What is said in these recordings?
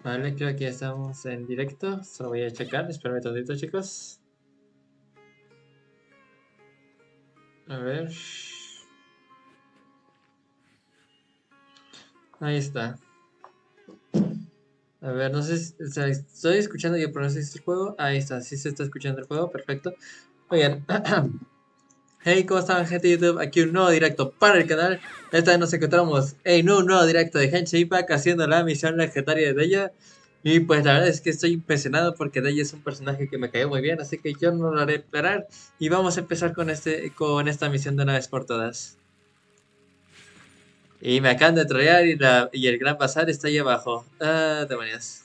Vale, creo que ya estamos en directo. Solo voy a checar. Espérame un tantito, chicos. A ver. Ahí está. A ver, no sé si o sea, estoy escuchando yo, pero no sé si es el juego. Ahí está, sí se está escuchando el juego, perfecto. Oigan, hey, ¿cómo están, gente de YouTube? Aquí un nuevo directo para el canal. Esta vez nos encontramos en un nuevo directo de Genshin Impact haciendo la misión legendaria de Dehya. Y pues la verdad es que estoy impresionado porque Dehya es un personaje que me cayó muy bien, así que yo no lo haré esperar. Y vamos a empezar con esta misión de una vez por todas. Y me acaban de trolear y el gran bazar está ahí abajo. Ah, demonios.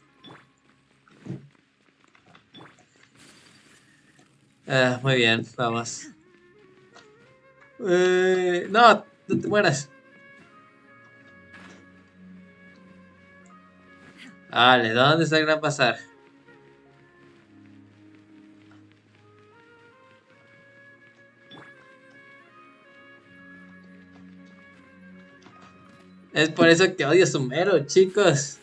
Ah, muy bien, vamos. No, no te mueras. Vale, ¿dónde está el gran bazar? Es por eso que odio su mero, chicos.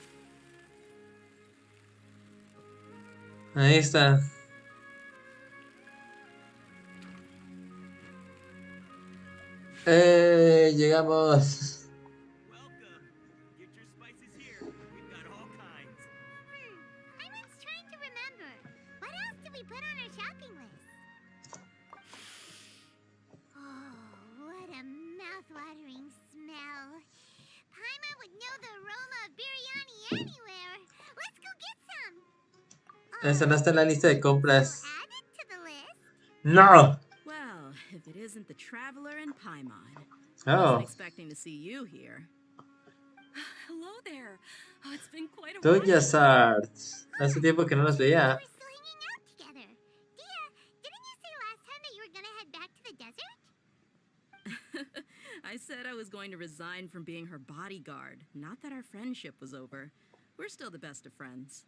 Ahí está. Llegamos. Welcome. Get your spices here. We've got all kinds. Ivan's trying to remember. What else did we put on our shopping list? Oh, what a mouth-watering smell. Paimon would know the aroma of biryani anywhere. Let's go get some. Esa no está en la lista de compras. Add it to the list. ¡No! Well, if it isn't the Traveler and Paimon. Oh, Wasn't expecting to see you here. Hello there. Oh, it's been quite a Tuya while. Sarts. Hace tiempo que no los veía. We're still hanging out together. Dehya, didn't you say last time that you were gonna head back to the desert? I said I was going to resign from being her bodyguard, not that our friendship was over. We're still the best of friends.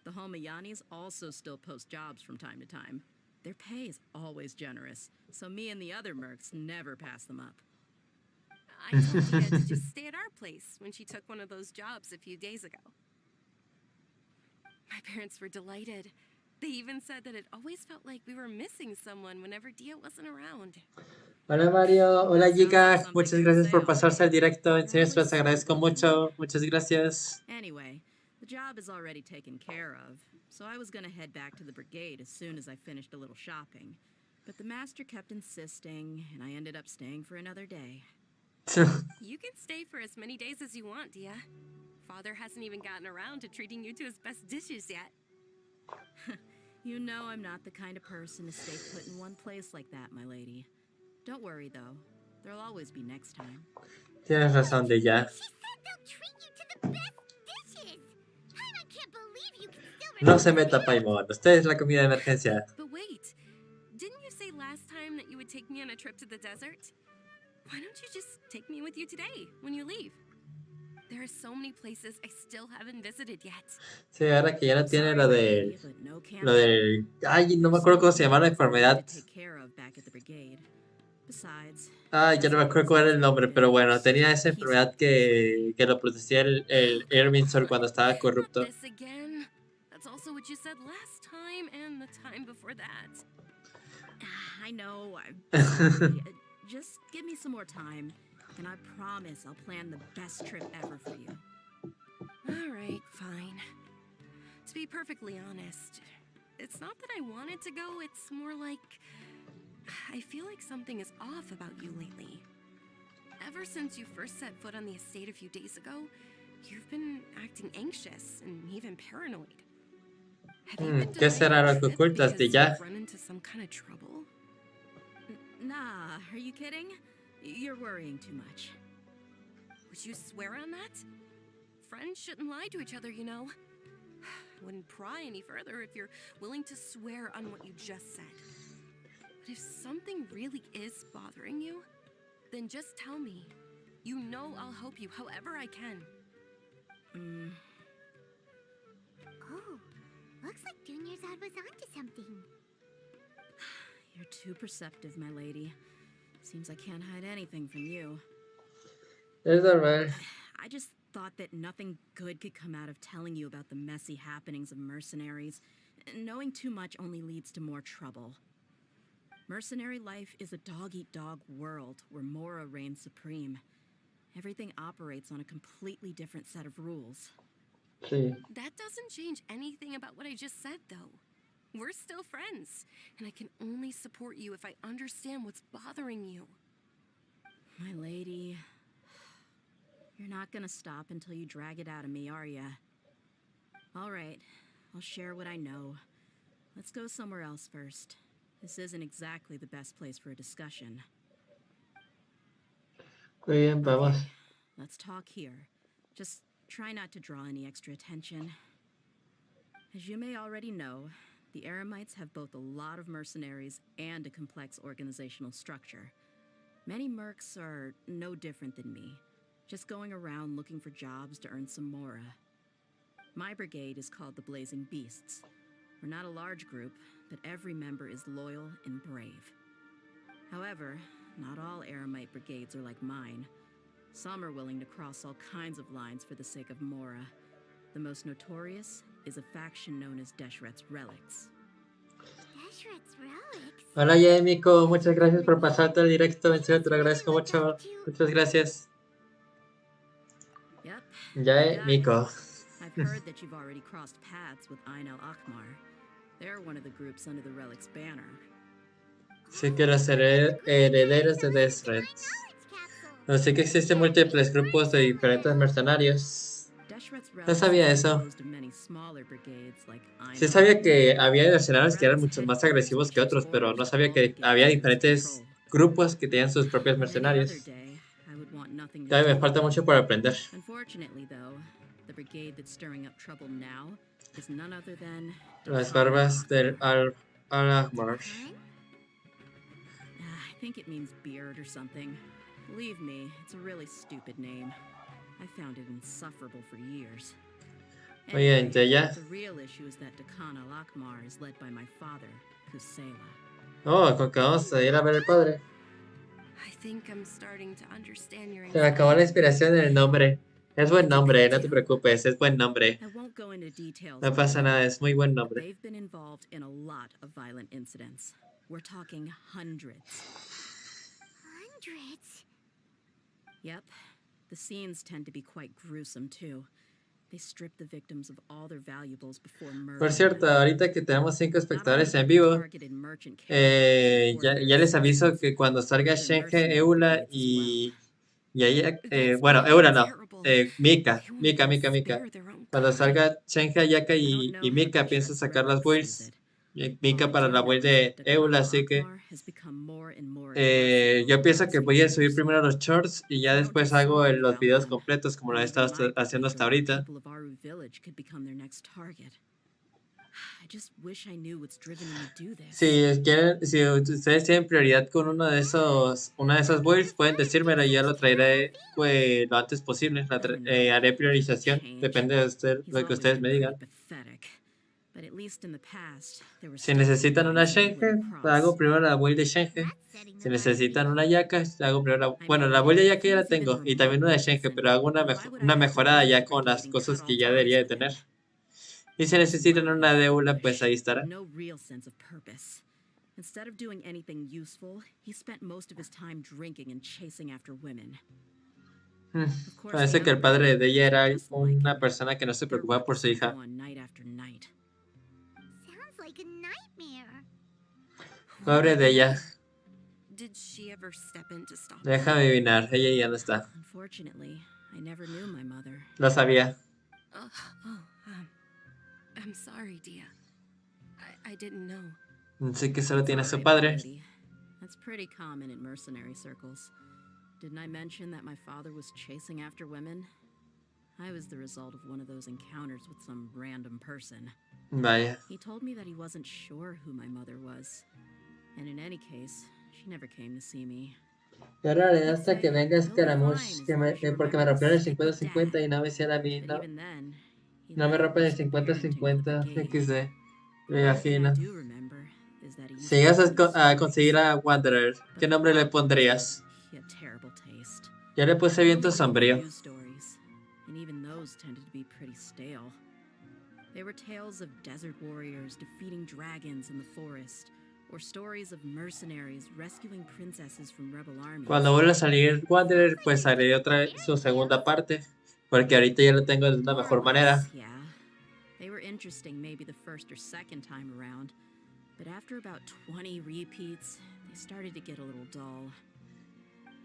The Homayanis also still post jobs from time to time. Their pay is always generous, so me and the other mercs never pass them up. I told Dehya to just stay at our place when she took one of those jobs a few days ago. My parents were delighted. They even said that it always felt like we were missing someone whenever Dehya wasn't around. Hola Mario, hola That sounds like chicas. something Muchas you'd gracias say por pasarse al already. directo. En serio, At se los least agradezco so far. mucho. Muchas gracias. Anyway, the job is already taken care of, so I was gonna head back to the brigade as soon as I finished a little shopping. But the master kept insisting, and I ended up staying for another day. You can stay for as many days as you want, Dehya. Father hasn't even gotten around to treating you to his best dishes yet. You know I'm not the kind of person to stay put in one place like that, my lady. Don't worry, though. There'll always be next time. Tienes razón, Dehya. She said they'll treat you to the best dishes. Paimon can't believe you can still No se remember meta, that. Paimon. Usted es la comida de emergencia. But wait, didn't you say last time that you would take me on a trip to the desert? Why don't you just take me with you today when you leave? There are so many places I still haven't visited yet. Sí, ahora que ya no tiene Sorry, lo my de... lady, but no camping. Lo del... Ay, no me There's acuerdo still cómo a se few llama la things that we need enfermedad. to take care of back at the brigade. Besides, Ay, ya no me acuerdo cuál era el nombre, pero bueno, tenía esa enfermedad que lo producía el Irminsul cuando estaba Not corrupto. this again. That's also what you said last time and the time before that. I know. I'm sorry. Just give me some more time, and I promise I'll plan the best trip ever for you. All right, fine. To be perfectly honest, it's not that I wanted to go, it's more like I feel like something is off about you lately. Ever since you first set foot on the estate a few days ago, you've been acting anxious and even paranoid. Have you been ¿Qué será delaying lo the que trip ocultas, because Dehya? you've run into some kind of trouble? Nah, are you kidding? You're worrying too much. Would you swear on that? Friends shouldn't lie to each other, you know. I wouldn't pry any further if you're willing to swear on what you just said. But if something really is bothering you, then just tell me. You know I'll help you however I can. Oh, looks like Junior's was onto something. You're too perceptive, my lady. Seems I can't hide anything from you. Es normal. I just thought thought that nothing good could come out of telling you about the messy happenings of mercenaries. Knowing too much only leads to more trouble. Mercenary life is a dog-eat-dog world where Mora reigns supreme. Everything operates on a completely different set of rules. Sí. That doesn't change anything about what I just said, though. We're still friends, and I can only support you if I understand what's bothering you. My lady, you're not gonna stop until you drag it out of me, are ya? All right, I'll share what I know. Let's go somewhere else first. This isn't exactly the best place for a discussion. Muy bien, vamos. Okay, let's talk here. Just try not to draw any extra attention. As you may already know, the Eremites have both a lot of mercenaries and a complex organizational structure. Many mercs are no different than me, just going around looking for jobs to earn some mora. My brigade is called the Blazing Beasts. We're not a large group, but every member is loyal and brave. However, not all Eremite brigades are like mine. Some are willing to cross all kinds of lines for the sake of mora. The most notorious is a faction known as Deshret's Relics. Deshret's Relics? Hola, ya, Miko. Muchas gracias por pasarte al directo. En serio, te lo agradezco mucho. Muchas gracias. Yep. Ya, Miko. I've heard that you've already crossed paths with Ain al-Akmar. They're one of the groups under the Relic's banner. Sí que los herederos de Desret. Así que existen múltiples grupos de diferentes mercenarios. No sabía eso. Sí sabía que había mercenarios que eran mucho más agresivos que otros, pero no sabía que había diferentes grupos que tenían sus propios mercenarios. Todavía me falta mucho por aprender. Las barbas del Al-Akmar. I think it means beard or something. Believe me, it's a really stupid name. I found it insufferable for years. Muy bien, Dehya. The real issue is that Dakan al-Akmar is led by my father, Kusela. Oh, con que vamos a ir a ver el padre. I think I'm starting to understand your Se me acabó la inspiración en el nombre. Es buen nombre, no te preocupes, es buen nombre. I won't go into details. No pasa nada, es muy buen nombre. They've been involved in a lot of violent incidents. We're talking hundreds. Hundreds? Yep. The scenes tend to be quite gruesome too. They strip the victims of all their valuables before murder. Por cierto, ahorita que tenemos 5 espectadores en vivo, ya les aviso que cuando salga Shenhe, Eula y Ayaka, bueno, Eula no, Mika. Cuando salga Shenhe, Ayaka y Mika, pienso sacar las builds. Mika para la build de Eula, así que yo pienso que voy a subir primero los shorts y ya después hago los videos completos como lo he estado haciendo hasta ahorita. Si ustedes tienen prioridad con una de esas builds, pueden decírmelo y ya lo traeré lo antes posible. Haré priorización, depende de lo que ustedes me digan. Si necesitan una Shenhe, hago primero la build de Shenhe. Si necesitan una Ayaka, hago primero la build de Ayaka ya la tengo. Y también una de Shenhe, pero hago una mejorada ya con las cosas que ya debería de tener. Y si necesitan una de Eula, pues ahí estará. Parece que el padre de Dehya era una persona que no se preocupaba por su hija. Like a nightmare. Pobre Dehya. Did she ever step in to stop? Déjame adivinar, ella ya no está. Lo sabía. I'm sorry, Dehya. I didn't know. Sí que solo tiene a su padre. That's pretty common in mercenary circles. Didn't I mention that my father was chasing after women? I was the result of one of those encounters with some random person. Vaya. He told me that he wasn't sure who my mother was. And in any case, she never came to see me. Y ahora haré hasta que venga Scaramouche, porque me rompieron el 50-50 y no me hicieron a mí, no me rompen el 50-50, XD, me imagino. Si llegas a conseguir a Wanderer, ¿qué nombre le pondrías? Yo le puse Viento Sombrío. those tended to be pretty stale. They were tales of desert warriors defeating dragons in the forest, or stories of mercenaries rescuing princesses from rebel armies. Cuando vuelva a salir Wanderer, pues haré otra vez su segunda parte. Porque ahorita ya lo tengo de una mejor manera. Yeah, they were interesting maybe the first or second time around, but after about 20 repeats, they started to get a little dull.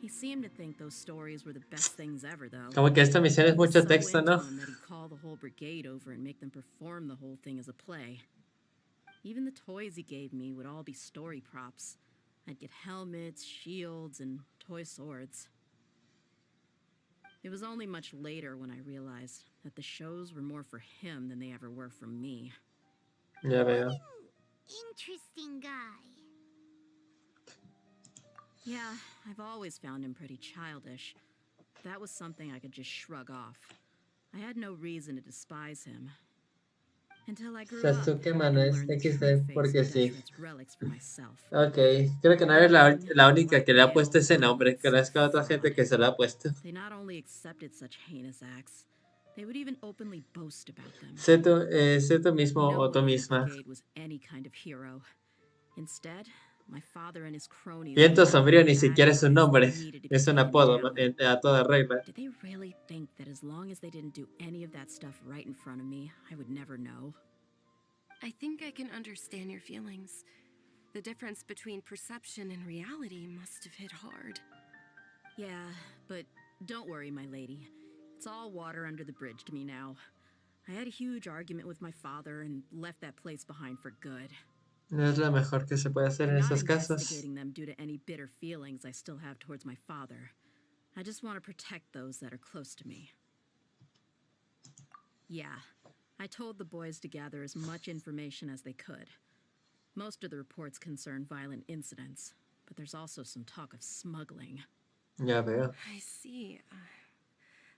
He seemed to think those stories were the best things ever, though. Como que esta misión es mucho texto, ¿no? That he'd call the whole brigade over and make them perform the whole thing as a play. Even the toys he gave me would all be story props. I'd get helmets, shields, and toy swords. It was only much later when I realized that the shows were more for him than they ever were for me. Ya veo. Interesting guy. Yeah, I've always found him pretty childish. That was something I could just shrug off. I had no reason to despise him. Until I grew up Sasuke and Mano es learned the XD true face porque of sí. Deshret's relics for myself. Ok, creo que no eres la única que le ha puesto ese nombre. Conozco a otra gente que se lo ha puesto. They not only accepted such heinous acts, they would even openly boast about them. Sé tú mismo No o tú one in the misma. brigade was any kind of hero. Instead, my father and his cronies Viento were sombrío ni bad siquiera es un guys that nombre. needed to be Es un taken apodo down. a toda regla. Did they really think that as long as they didn't do any of that stuff right in front of me, I would never know? I think I can understand your feelings. The difference between perception and reality must have hit hard. Yeah, but don't worry, my lady. It's all water under the bridge to me now. I had a huge argument with my father and left that place behind for good. No es lo mejor que se puede hacer en I'm not esos casos. investigating them due to any bitter feelings I still have towards my father. I just want to protect those that are close to me. Yeah, I told the boys to gather as much information as they could. Most of the reports concern violent incidents, but there's also some talk of smuggling. Ya veo. I see.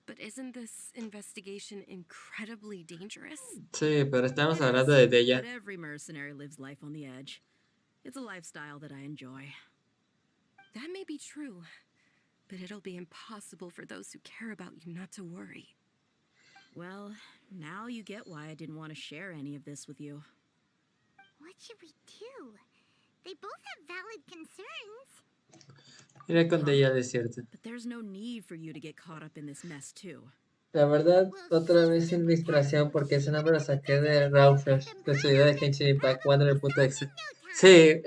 But isn't this investigation incredibly dangerous? Sí, pero estamos hablando de Dehya. But every mercenary lives life on the edge. It's a lifestyle that I enjoy. That may be true, but it'll be impossible for those who care about you not to worry. Well, now you get why I didn't want to share any of this with you. What should we do? They both have valid concerns. Iré con Dehya al desierto. But there's no need for you to get caught up in this mess too. La verdad, otra vez sin inspiración porque ese nombre lo saqué de Raufer, de su video de Genshin Impact, Wanderer.exe. Sí,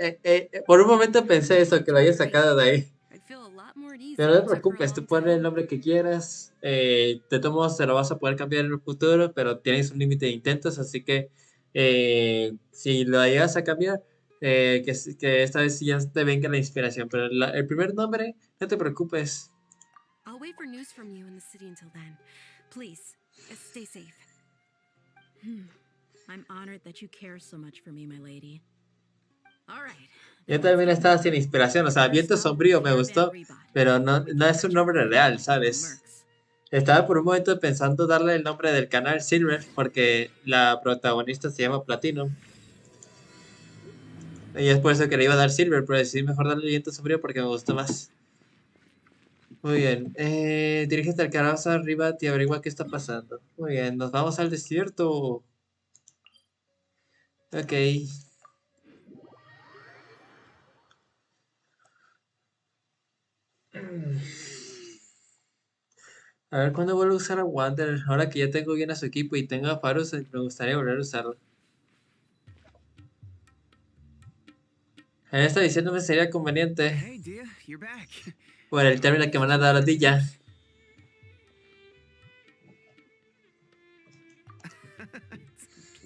por un momento pensé eso, que lo había sacado de ahí. I'd feel a lot more at ease Pero no if te it took her a preocupes, tú long pones el time. nombre que quieras. De todos modos, se lo vas a poder cambiar en el futuro, pero tienes un límite de intentos, así que si lo llegas a cambiar, que esta vez sí ya te venga la inspiración. Pero el primer nombre, no te preocupes. I'll wait for news from you in the city until then. Please, stay safe. I'm honored that you care so much for me, my lady. All right. Yo también estaba sin inspiración, o sea, Viento Sombrío me gustó, pero no es un nombre real, ¿sabes? Estaba por un momento pensando darle el nombre del canal Silver, porque la protagonista se llama Platinum. Y es por eso que le iba a dar Silver, pero decidí mejor darle Viento Sombrío porque me gustó más. Muy bien, dirígete al calabozo arriba y averigua qué está pasando. Muy bien, nos vamos al desierto. Ok. A ver cuándo vuelvo a usar a Wander. Ahora que ya tengo bien a su equipo y tengo a Farus, me gustaría volver a usarlo. En esta edición no me sería conveniente Hey, Dehya, you're back. por el término que van a dar a Dehya.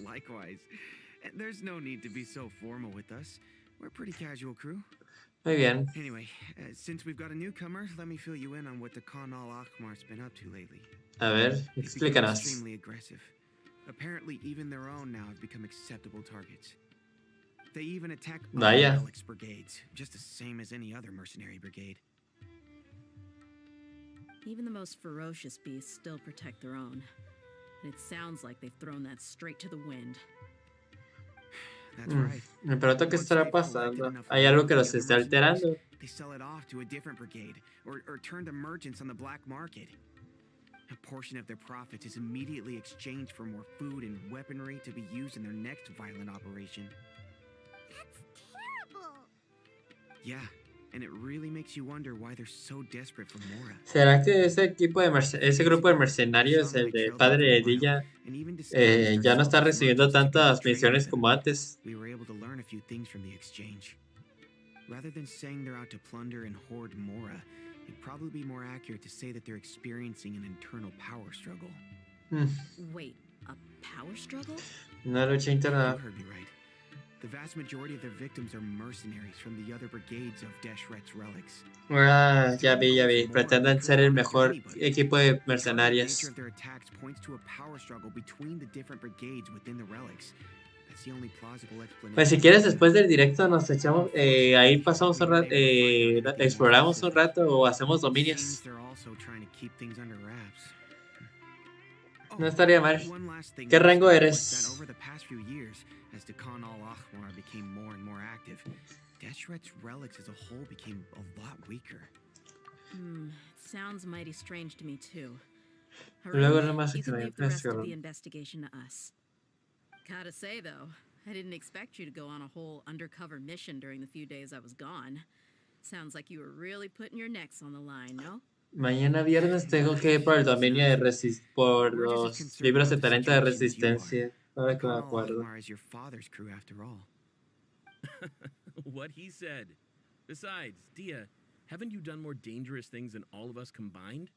Likewise. There's no need to be so formal with us. We're a pretty casual crew. Muy bien. Anyway, since we've got a newcomer, let me fill you in on what the Khan al-Akhmar's been up to lately. A ver, They've become explícanos. extremely aggressive. Apparently, even their own now have become acceptable targets. They even attack Vaya. other relics brigades, just the same as any other mercenary brigade. Even the most ferocious beasts still protect their own. And it sounds like they've thrown that straight to the wind. That's right. Me pregunto qué Once estará they've collected pasando. enough ¿Hay algo que wealth los from the esté other mercenaries, alterando? They sell it off to a different brigade, or turn to merchants on the black market. A portion of their profits is immediately exchanged for more food and weaponry to be used in their next violent operation. That's terrible. Yeah, and it really makes you wonder why they're so desperate for Mora. ¿Será que ese grupo de mercenarios, el del padre de Dehya, ya no está recibiendo tantas misiones como antes? We were able to learn a few things from the exchange. Rather than saying they're out to plunder and hoard Mora, it'd probably be more accurate to say that they're experiencing an internal power struggle. Wait, a power struggle? Una lucha You interna. heard me right. The vast majority of their victims are mercenaries from the other brigades of Deshret's relics. Ah, ya vi. Pretenden ser el mejor equipo de The nature mercenarios. of their attacks points to a power struggle between the different brigades within the relics. That's the only plausible explanation. Pues si quieres, después del directo nos echamos, ahí pasamos un rato, exploramos un rato o hacemos Seems dominios. they're also trying to keep things under wraps. No estaría mal. One last thing ¿Qué rango was eres? that over the past few years, as Dekhan al-Ahmar became more and more active, Deshret's relics as a whole became a lot weaker. Sounds mighty strange to me too. Luego Harun, nomás you can leave the rest of investigaron. the investigation to us. Gotta say though, I didn't expect you to go on a whole undercover mission during the few days I was gone. Sounds like you were really putting your necks on the line, no? Mañana viernes tengo que ir por el dominio de por los libros de talento de resistencia. Ahora que me Dekhan acuerdo. al-Ahmar is your father's crew after all. What he said. Besides, Dehya, haven't you done more dangerous things than all of us combined?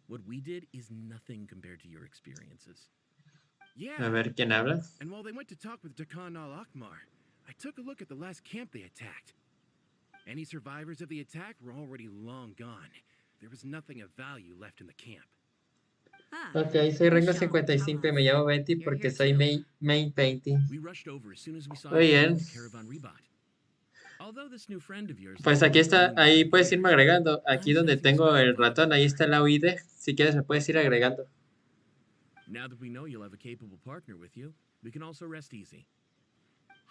What we did is nothing compared to your experiences. A Yeah, ver quién habla. and while they went to talk with Dekhan al-Ahmar, I took a look at the last camp they attacked. Any survivors of the attack were already long gone. There was nothing of value left in the camp. Ah, Ok, soy rango Sean, 55 y come me on. llamo 20 You're porque here soy too. main painting. We rushed over as soon as we saw Muy you bien. with the caravan rebot. Although this new friend of yours Pues has aquí been está, doing ahí for puedes irme years, agregando. Aquí I'm donde sensing tengo strong el ratón, ahí vibes. está la UID. Si quieres me puedes ir agregando. Now that we know you'll have a capable partner with you, we can also rest easy.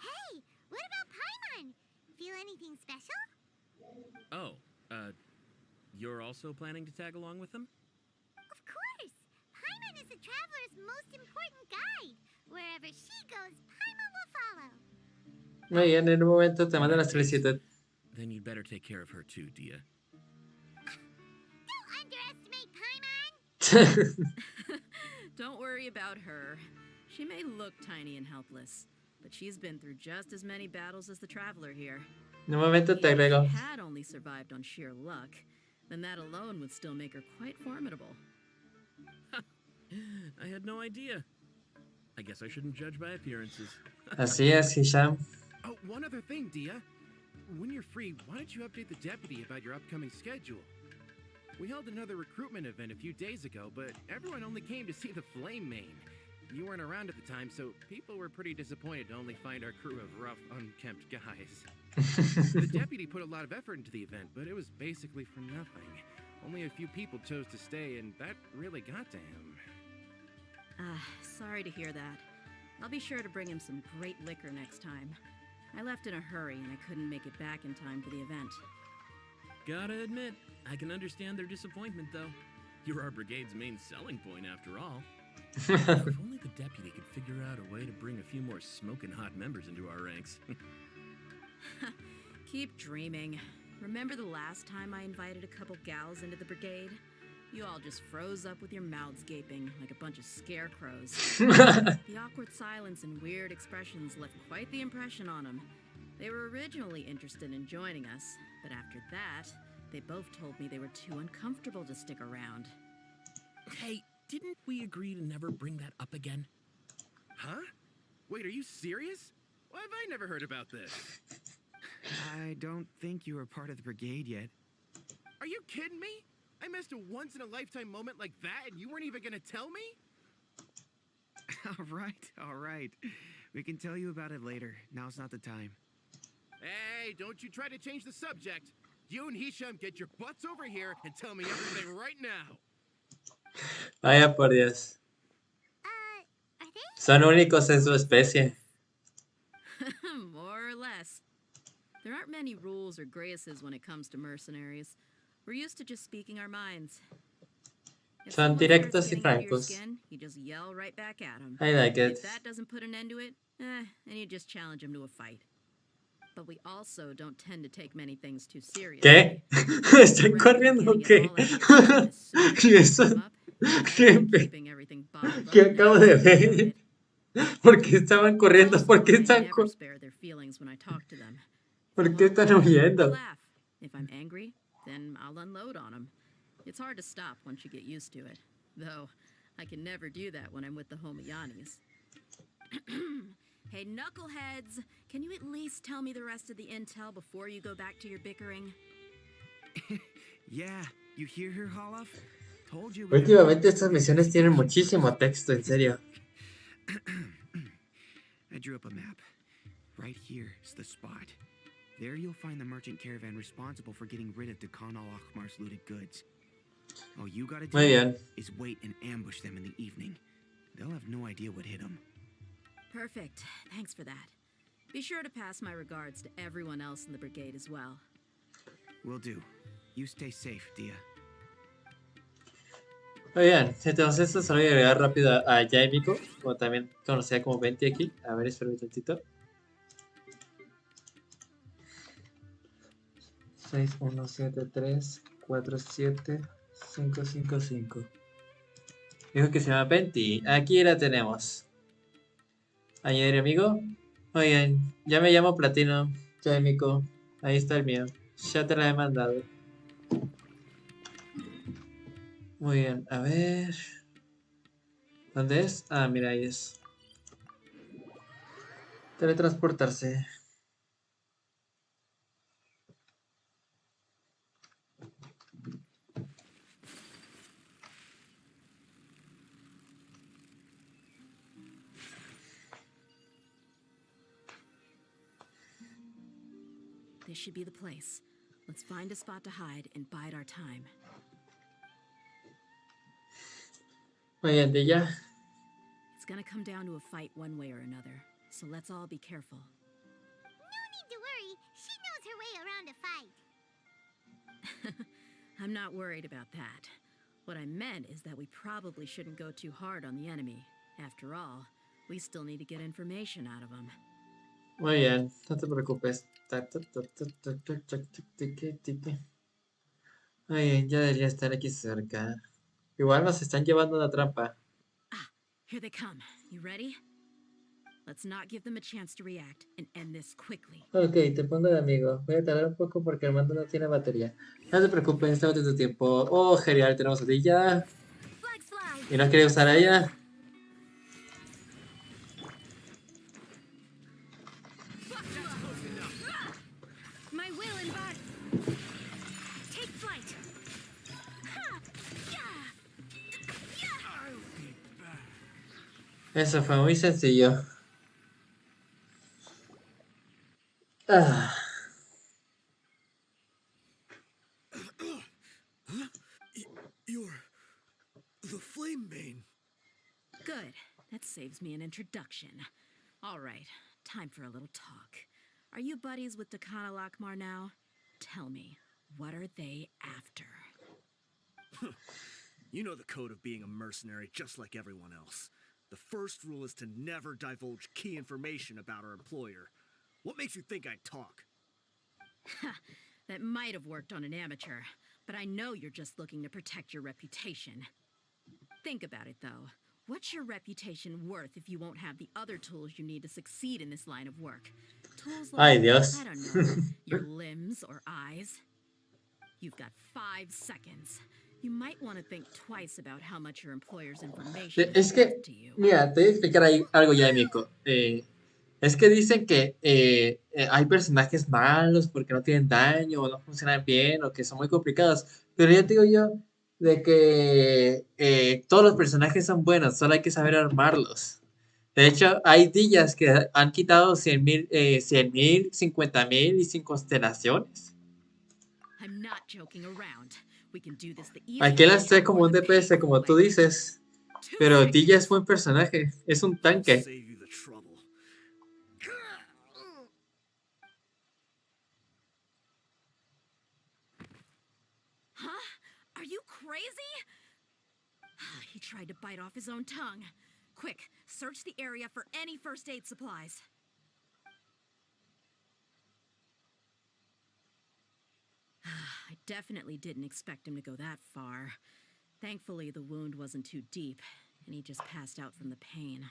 Hey, what about Paimon? Feel anything special? Oh, you're also planning to tag along with them? Of course! Paimon is the traveler's most important guide. Wherever she goes, Paimon will follow. Muy bien, en un momento te mando la In that case, solicitud. Then you'd better take care of her too, Dehya. Don't underestimate Paimon! Don't worry about her. She may look tiny and helpless, but she's been through just as many battles as the traveler here. En un momento te Even if agrego. she had only survived on sheer luck, then that alone would still make her quite formidable. I had no idea. I guess I shouldn't judge by appearances. Así es, Hisham. Oh, one other thing, Dehya. When you're free, why don't you update the deputy about your upcoming schedule? We held another recruitment event a few days ago, but everyone only came to see the Flame Main. You weren't around at the time, so people were pretty disappointed to only find our crew of rough, unkempt guys. The deputy put a lot of effort into the event, but it was basically for nothing. Only a few people chose to stay, and that really got to him. Sorry to hear that. I'll be sure to bring him some great liquor next time. I left in a hurry and I couldn't make it back in time for the event. Gotta admit, I can understand their disappointment, though. You're our brigade's main selling point, after all. If only the deputy could figure out a way to bring a few more smoking hot members into our ranks. Keep dreaming. Remember the last time I invited a couple gals into the brigade? You all just froze up with your mouths gaping like a bunch of scarecrows. The awkward silence and weird expressions left quite the impression on them. They were originally interested in joining us, but after that, they both told me they were too uncomfortable to stick around. Hey, didn't we agree to never bring that up again? Huh? Wait, are you serious? Why have I never heard about this? I don't think you were part of the brigade yet. Are you kidding me? I missed a once-in-a-lifetime moment like that, and you weren't even gonna tell me? All right. We can tell you about it later. Now's not the time. Hey, don't you try to change the subject. You and Hisham get your butts over here and tell me everything right now. Vaya por Dios. Are they? Son únicos en su especie. More or less. There aren't many rules or graces when it comes to mercenaries. We're used to just speaking our minds. If Son someone starts directos y getting under your francos. skin, you just yell right back at them. I like it. If that doesn't put an end to it, then you just challenge them to a fight. But we also don't tend to take many things too seriously. ¿Qué? ¿Estoy corriendo o qué? ¿Y eso? ¿Qué acabo de ver? ¿Por qué estaban corriendo? ¿Por qué están ¿Por qué están huyendo? If I'm angry, then I'll unload on them. It's hard to stop once you get used to it. Though, I can never do that when I'm with the Homayanis. Hey, knuckleheads! Can you at least tell me the rest of the intel before you go back to your bickering? Yeah, you hear her, Olaf? Told you. Últimamente estas misiones tienen muchísimo texto, en serio. I drew up a map. Right here is the spot. There you'll find the merchant caravan responsible for getting rid of Khan al-Akhmar's looted goods. All you gotta do is wait and ambush them in the evening. They'll have no idea what hit them. Perfect. Thanks for that. Be sure to pass my regards to everyone else in the brigade as well. Will do. You stay safe, Dehya. Muy bien, entonces esto se lo voy a agregar rápido a Jaimiko, o también conocida como Venti aquí. A ver, espera un tantito. 617347555. Dijo que se llama Venti. Aquí la tenemos. Añadir amigo. Oigan, ya me llamo Platino. Jaimiko. Ahí está el mío. Ya te la he mandado. Muy bien, a ver. ¿Dónde es? Ah, mira, ahí es. Teletransportarse. This should be the place. Let's find a spot to hide and bide our time. Muy bien, Dehya. It's gonna come down to a fight one way or another, so let's all be careful. No need to worry. She knows her way around a fight. I'm not worried about that. What I meant is that we probably shouldn't go too hard on the enemy. After all, we still need to get information out of them. Muy bien, no te preocupes. Muy bien, ya debería estar aquí cerca. Igual nos están llevando a una trampa. Ah, here they come. You ready? Let's not give them a chance to react and end this quickly. Ok, te pongo de amigo. Voy a tardar un poco porque el mando no tiene batería. No te preocupes, estamos de tu tiempo. Oh, genial, tenemos a Dehya. ¿Y no quiere usar a ella? My will and body. Take flight. Eso fue muy sencillo. Ah. You're the Flame Bane. Good. That saves me an introduction. All right, time for a little talk. Are you buddies with Khan al-Akhmar now? Tell me, what are they after? You know the code of being a mercenary just like everyone else. The first rule is to never divulge key information about our employer. What makes you think I'd talk? That might have worked on an amateur, but I know you're just looking to protect your reputation. Think about it, though. What's your reputation worth if you won't have the other tools you need to succeed in this line of work? Tools like, Ay, Dios. I don't know, your limbs or eyes? You've got 5 seconds. You might want to think twice about how much your employer's information Es is que, worth to you. mira, te voy a explicar ahí algo ya, Mico. Es que dicen que hay personajes malos porque no tienen daño o no funcionan bien o que son muy complicados. Pero ya te digo yo de que todos los personajes son buenos, solo hay que saber armarlos. De hecho, hay Dehyas que han quitado 100,000, 50,000 y sin constelaciones. I'm not joking around. We can do this the Aquí las sé como un DPS, como tú dices. Pero Dehya es buen personaje, es un tanque. Save you the trouble. Huh? Are you crazy? tried to bite off his own tongue. Quick, search the area for any first aid supplies. I definitely didn't expect him to go that far. Thankfully, the wound wasn't too deep, and he just passed out from the pain.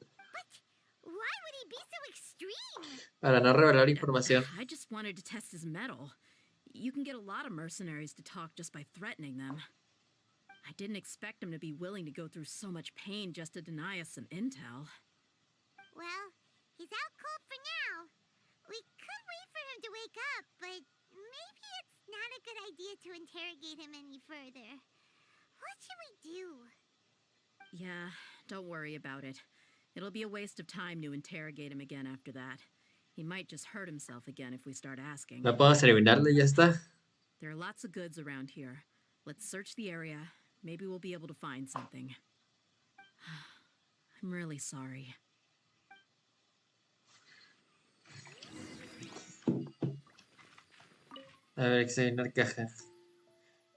But why would he be so extreme? Para no revelar información. I just wanted to test his mettle. You can get a lot of mercenaries to talk just by threatening them. I didn't expect him to be willing to go through so much pain just to deny us some intel. Well, he's out cold for now. We could wait for him to wake up, but maybe it's not a good idea to interrogate him any further. What should we do? Yeah, don't worry about it. It'll be a waste of time to interrogate him again after that. He might just hurt himself again if we start asking. No podemos eliminarle y ya está. There are lots of goods around here. Let's search the area. Maybe we'll be able to find something. I'm really sorry. A ver, examinar cajas.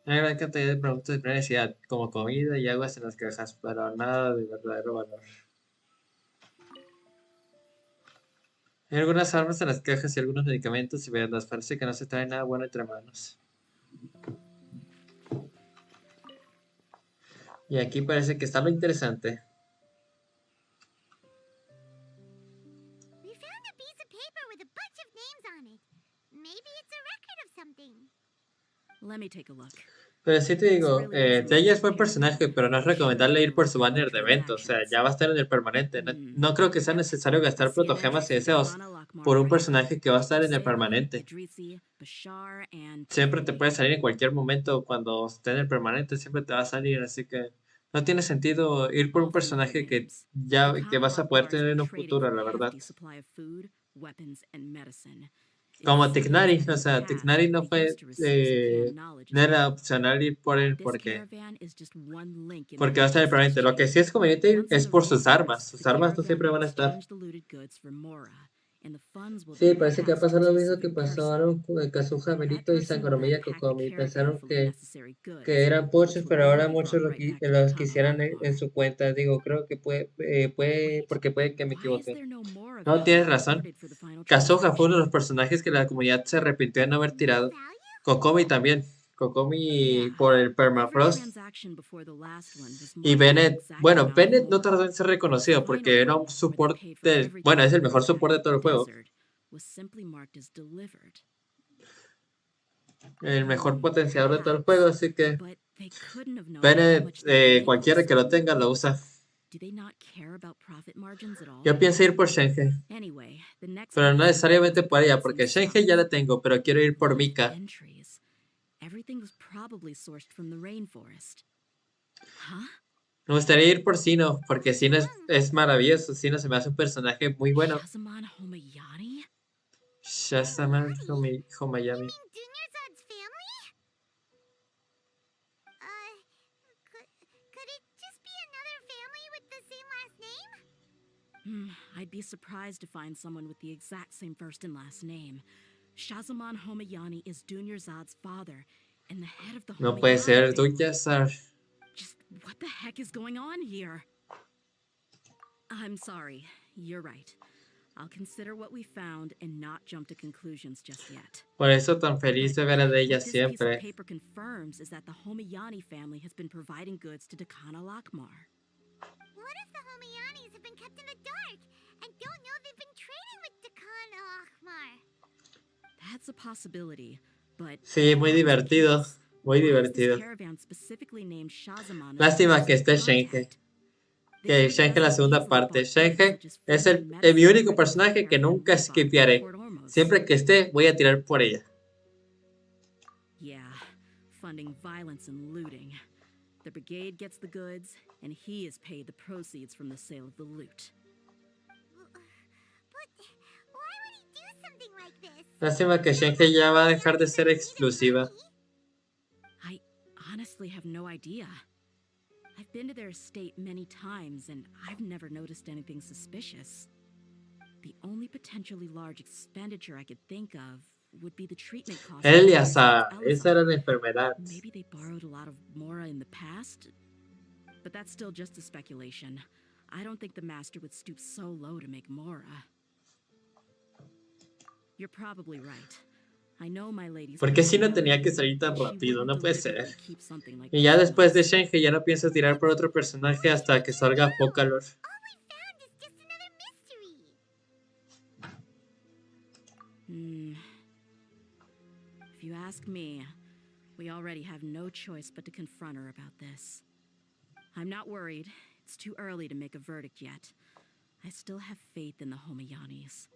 Hay una gran cantidad de productos de primera necesidad, como comida y aguas en las cajas, pero nada de verdadero valor. Hay algunas armas en las cajas y algunos medicamentos y vendas. Parece que no se trae nada bueno entre manos. Y aquí parece que está lo interesante. We found a piece of paper with a bunch of names on it. Maybe it's a record of something. Let me take a look. Pero sí te digo, Dehya es buen personaje, pero no es recomendable ir por su banner de evento. O sea, ya va a estar en el permanente. No creo que sea necesario gastar protogemas y deseos por un personaje que va a estar en el permanente. Siempre te puede salir en cualquier momento cuando esté en el permanente, siempre te va a salir, así que no tiene sentido ir por un personaje que vas a poder tener en un futuro, la verdad. Como Tighnari, o sea, Tighnari no era opcional ir por él porque va a estar en el permanente. Lo que sí es conveniente ir es por sus armas no siempre van a estar. Sí, parece que va a pasar lo mismo que pasaron con Kazuha, Melito y Sangonomiya Kokomi. Pensaron que eran pochos, pero ahora muchos los quisieran en su cuenta. Digo, creo que porque puede que me equivoque. No, tienes razón. Kazuha fue uno de los personajes que la comunidad se arrepintió de no haber tirado. Kokomi también. Kokomi por el permafrost. Y Bennett, bueno, Bennett no tardó en ser reconocido porque era un support bueno, es el mejor support de todo el juego. El mejor potenciador de todo el juego, así que Bennett, cualquiera que lo tenga lo usa. Yo pienso ir por Shenhe, pero no necesariamente por ella, porque Shenhe ya la tengo, pero quiero ir por Mika. Me gustaría ir por Sino, porque Sino es maravilloso. Sino se me hace un personaje muy bueno. Shazaman Homayami. I'd be surprised to find someone with the exact same first and last name. Shazaman Homayani is Dunyarzad's father and the head of the No puede ser, family. Dunyarzad. Just what the heck is going on here? I'm sorry. You're right. I'll consider what we found and not jump to conclusions just yet. Por eso tan feliz de ver a Dehya siempre. What this piece of paper confirms is that the Homayani family has been providing goods to Dakhan al-Akmar. What if the Homayanis have been kept in the dark and don't know they've been trading with Dakhan al-Akmar? That's a possibility, but Sí, muy divertido. Muy divertido. Lástima que esté Shenhe. Que Shenhe la segunda parte. Shenhe es mi único personaje que nunca skipearé. Siempre que esté, voy a tirar por ella. Yeah, funding violence and looting. The brigade gets the goods, and he is paid the proceeds from the sale of the loot. But why would he do something like this? Lástima que Shenhe ya va a dejar de ser exclusiva. I honestly have no idea. I've been to their estate many times, and I've never noticed anything suspicious. The only potentially large expenditure I could think of would be the treatment costs. Eliasa, esa era la enfermedad. Maybe they borrowed a lot of Mora in the past. but that's still just a speculation. I don't think the master would stoop so low to make Mora. You're probably right. I know my lady's ¿Por qué si no personality, tenía que salir tan but she rápido? wouldn't No puede deliberately ser. keep something like Y this ya from después de us. Shenhe ya no pienso tirar por otro personaje hasta que salga Apocalor. All we found is just another mystery. If you ask me, we already have no choice but to confront her about this. I'm not worried. It's too early to make a verdict yet. I still have faith in the Homayanis.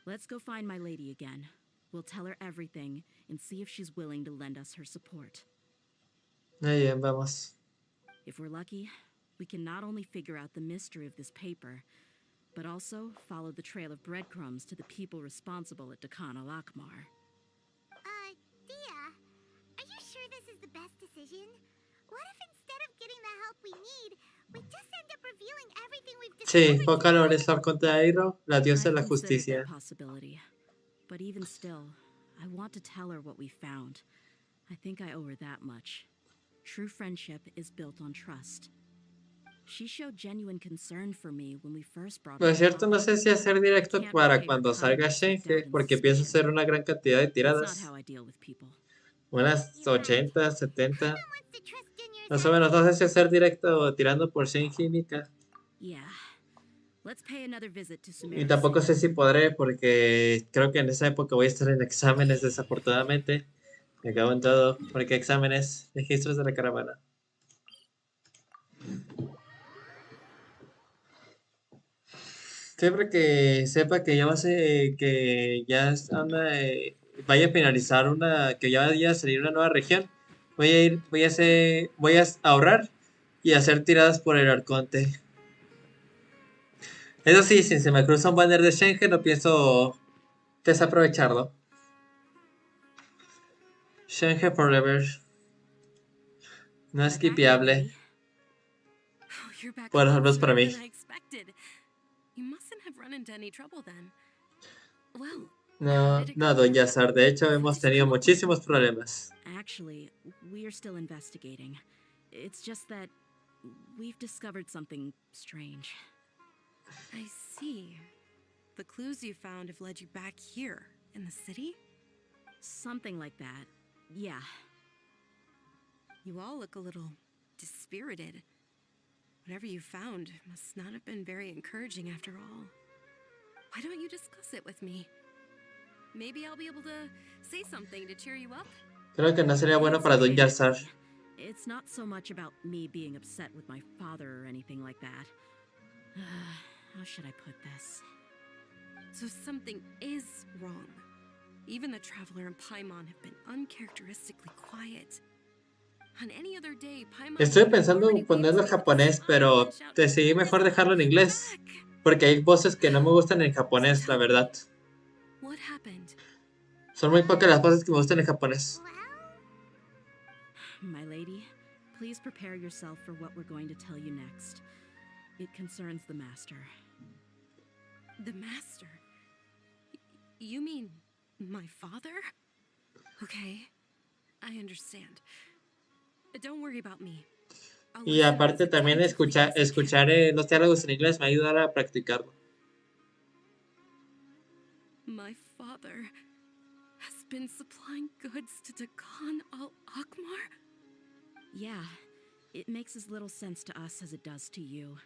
Let's go find my lady again. We'll tell her everything and see if she's willing to lend us her support. Muy bien, vamos. If we're lucky, we can not only figure out the mystery of this paper, but also follow the trail of breadcrumbs to the people responsible at Dakan al-Akmar. Dehya, are you sure this is the best decision? What if instead of getting the help we need, we just end up revealing everything we've Sí, discovered? Apocalor es Arconte de Airo, la diosa de I've la considered justicia. that possibility, but even still, I want to tell her what we found. I think I owe her that much. True friendship is built on trust. She showed genuine concern for me when we first brought her Por to cierto, no college. sé si hacer directo Can't para repay her cuando salga kindness with Shenhe, doubt and porque pienso suspicion. hacer una gran cantidad de That's not tiradas. how I deal with people. Unas 80, 70. Paimon wants to trust Dunya's Más o menos, no sé si hacer directo o tirando por Shenhe y Mika. Yeah. Let's pay another visit to Y Sumeru tampoco sé City. si podré, porque creo que en esa época voy a estar en exámenes, desafortunadamente. Me cago en todo, porque exámenes, registros de la caravana. Siempre que sepa que ya va a ser, que ya anda, vaya a finalizar una, que ya vaya a salir una nueva región, voy a ahorrar y hacer tiradas por el Arconte. Eso sí, si se me cruza un banner de Shenhe, no pienso desaprovecharlo. Shenhe Forever. No es We're back, skipeable. my lady. Oh, you're back Por a lot ejemplo, es para sooner mí. than I expected. You mustn't have run into any trouble then. Well, how No, did it no, go? don Yazar. De hecho, What hemos did you tenido come up with? muchísimos problemas. Actually, we are still investigating. It's just that we've discovered something strange. I see. The clues you found have led you back here, in the city? Something like that. Yeah. You all look a little dispirited. Whatever you found must not have been very encouraging after all. Why don't you discuss it with me? Maybe I'll be able to say something to cheer you up. Creo que no sería bueno It's para don okay, Yazar. Martin. It's not so much about me being upset with my father or anything like that. How should I put this? So something is wrong. Even the Traveler and Paimon have been uncharacteristically quiet. On any other day, Paimon Estoy would have pensando already en ponerlo en waved to me with a japonés, smile pero and shout, decidí mejor "Hola, dejarlo en he's inglés. back!" Porque hay voces que no me gustan en japonés, la verdad. What happened? Son muy pocas las voces que me gustan en japonés. Well, My lady, please prepare yourself for what we're going to tell you next. It concerns the master. The Master? You mean my father? Okay, I understand. Don't worry about me. I'll Y listen aparte as también attentively as I can. escuchar los diálogos en inglés me ayudará a practicarlo. My father has been supplying goods to Dakan al-Akmar? Yeah, it makes as little sense to us as it does to you.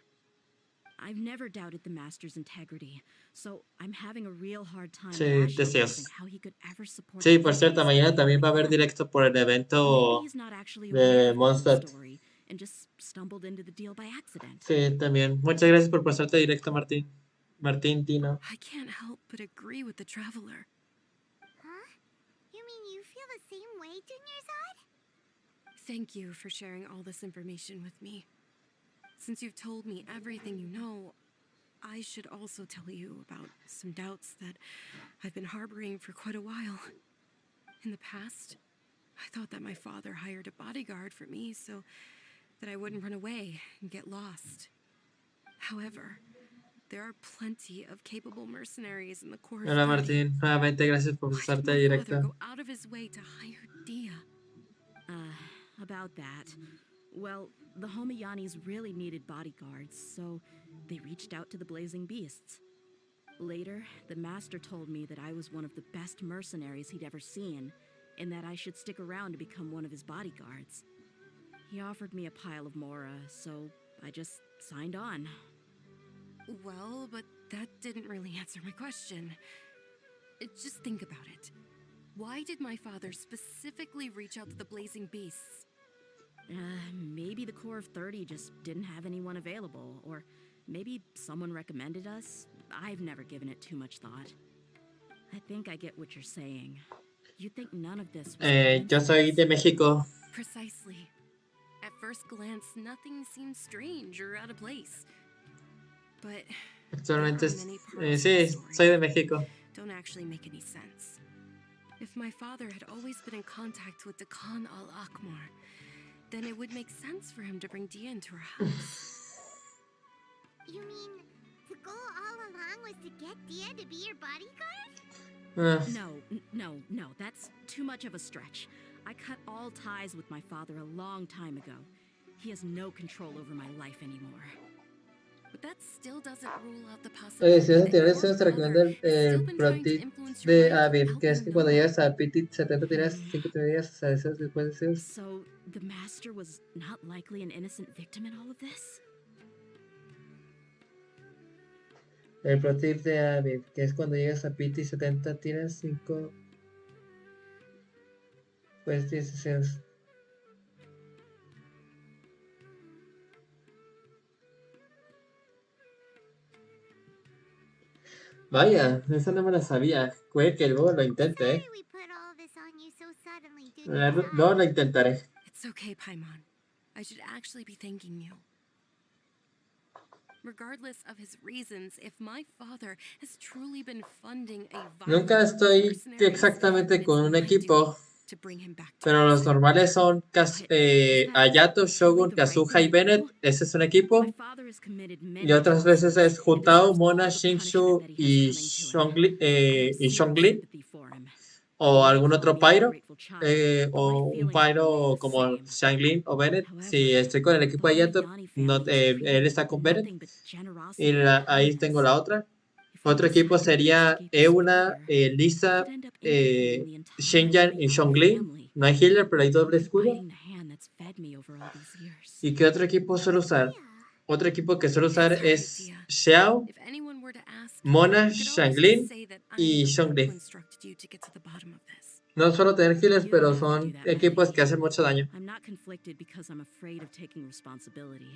I've never doubted the master's integrity, so I'm having a real hard time Sí, rationalizing deseos. how he could ever support Sí, a por cierto, business mañana like también va a haber that. directo por el Maybe evento he's not actually de aware of the full Mondstadt. story and just stumbled into the deal by accident. Sí, también. Muchas gracias por pasarte directo, Martín. Martín, Tino. I can't help but agree with the Traveler. huh? You mean you feel the same way, Dunyarzad? Thank you for sharing all this information with me. Since you've told me everything you know, I should also tell you about some doubts that I've been harboring for quite a while. In the past, I thought that my father hired a bodyguard for me so that I wouldn't run away and get lost. However, there are plenty of capable mercenaries in the core of Hola, Dehya. Martín. Nuevamente, gracias por Why did pasarte my father directo. go out of his way to hire Dehya? About that, Well, the Homayanis really needed bodyguards, so they reached out to the Blazing Beasts. Later, the master told me that I was one of the best mercenaries he'd ever seen, and that I should stick around to become one of his bodyguards. He offered me a pile of mora, so I just signed on. Well, but that didn't really answer my question. Just think about it. Why did my father specifically reach out to the Blazing Beasts? Maybe the Corps of 30 just didn't have anyone available, or maybe someone recommended us. I've never given it too much thought. I think I get what you're saying. You think none of this was Yo soy de México. Precisely. At first glance, nothing seems strange or out of place. But Actualmente, many parts sí, of the story soy de México. don't actually make any sense. If my father had always been in contact with Khan al-Akmar, then it would make sense for him to bring Dehya into her house. You mean the goal all along was to get Dehya to be your bodyguard? No, that's too much of a stretch. I cut all ties with my father a long time ago. He has no control over my life anymore. But that still doesn't rule out the Oye, possibility si vas a that tirar your eso, te father recomiendo has still el been pro trying to tip influence your de life Abir, without que es you que cuando knowing. llegas a PT 70 tiras 5 teorías, o sea, esos después de esos. So, the master was not likely an innocent victim in all of this? El pro tip de Abir, que es cuando llegas a PT 70 tiras 5, pues 10 deseos. Vaya, esa no me la sabía. Puede que luego lo intente, Sorry we put all this on you so suddenly, dude. Luego lo intentaré. It's okay, Paimon. I should actually be thanking you. Regardless of his reasons, if my father has truly been funding a Nunca violent estoy mercenaries, exactamente then con it's un my equipo, duty to bring him back to pero los reason. normales son Ayato, Shogun, Kazuha y Bennett. Ese es un equipo. My father has committed many Y otras veces es atrocities, and Jutao, deserves Mona, all the Shinshu punishment that he y has coming to him. I have zero Shongli. sympathy for him. O You may algún call otro me an Pyro. ungrateful child, but my O un feelings remain Pyro the como same. Shanglin o Bennett. However, Si estoy con el the equipo Ayato, Homayani no, family has treated él me está with con Bennett. nothing but Y generosity and ahí kindness. tengo la otra. If we Otro equipo decided to sería investigate this Euna, further, we Lisa, could end up implicating the entire Shenyan y Homayani Zhongli. family. No hay healer, pero hay I doble would be escudo. biting the hand that's fed me over all these years. ¿Y qué otro equipo suelo usar? Otro equipo que suelo usar It's alright, es Dehya. Xiao, If anyone were to ask, Mona, you could always Shanglin just say that I'm y the one who Zhongli. instructed you to get to the bottom of this. No suelo tener healers, You pero don't have to do son that, equipos Manny. que hacen mucho daño. I'm not conflicted because I'm afraid of taking responsibility.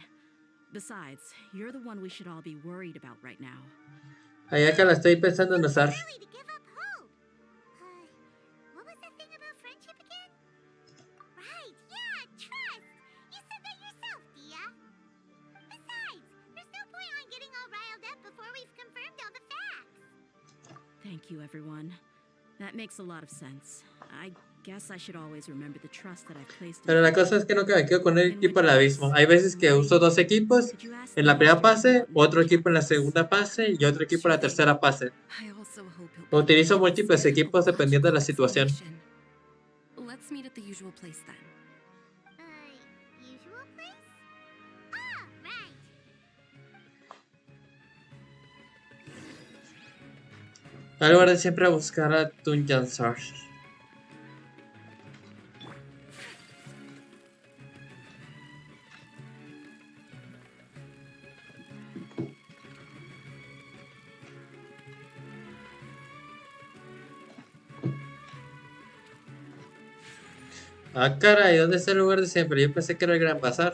Besides, you're the one we should all be worried about right now. Allá que la estoy pensando en usar. Early to give up hope. What was that thing about friendship again? Right, yeah, trust. You said that yourself, Dehya. Besides, there's no point on getting all riled up before we've confirmed all the facts. Thank you, everyone. That makes a lot of sense. I guess I should always remember the trust that I've placed in Pero la people. cosa es que nunca me quedo con el In equipo which al case, abismo. Hay veces que uso dos equipos. could you ask En the la primera master to fase, allot me otro with equipo en la chapters? segunda fase y otro equipo en la Sure thing. tercera fase. I also hope he'll be Utilizo able to múltiples give us equipos a dependiendo de la logical situación. explanation. Let's meet at the usual place then. Usual place? Ah, right. Al lugar de siempre a buscar a Dungeon Search. Ah, caray, ¿dónde está el lugar de siempre? Yo pensé que era el Gran Bazar.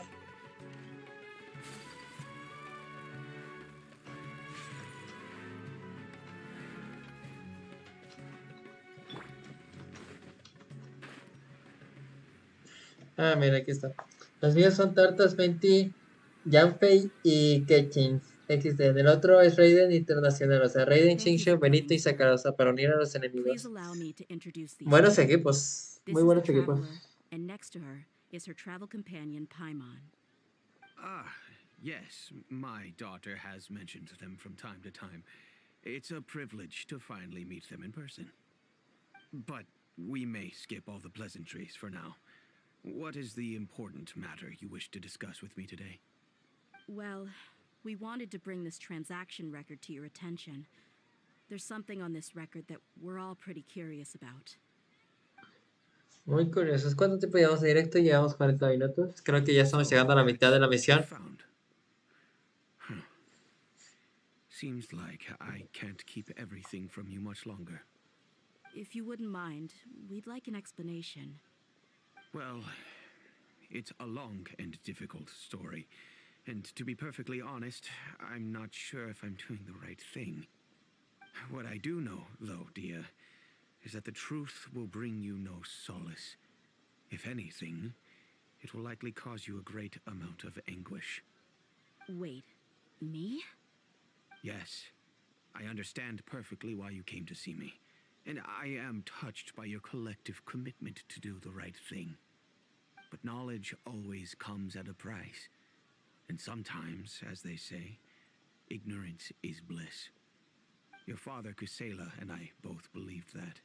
Ah, mira, aquí está. Los míos son Tartas 20, Janpei y Ketchin XD. El otro es Raiden Internacional, o sea, Raiden, Thank you Shinshu, for Benito y coming, sir. Sakarosa para unir a los Please enemigos. allow me to introduce these Buenos two. equipos, This muy is the buenos equipos. traveler, and next to her is her travel companion, Paimon. Ah, yes, my daughter has mentioned them from time to time. It's a privilege to finally meet them in person. But we may skip all the pleasantries for now. What is the important matter you wish to discuss with me today? Well, we wanted to bring this transaction record to your attention. There's something on this record that we're all pretty curious about. Muy curiosos. ¿Cuánto tiempo llevamos de directo? Llevamos 40 minutos. Creo que ya estamos llegando a la mitad de la misión. Seems like I can't keep everything from you much longer. If you wouldn't mind, we'd like an explanation. Well, it's a long and difficult story. And to be perfectly honest, I'm not sure if I'm doing the right thing. What I do know, though, Dehya, is that the truth will bring you no solace. If anything, it will likely cause you a great amount of anguish. Wait, me? Yes, I understand perfectly why you came to see me, and I am touched by your collective commitment to do the right thing. But knowledge always comes at a price, and sometimes, as they say, ignorance is bliss. Your father, Kusela, and I both believed that.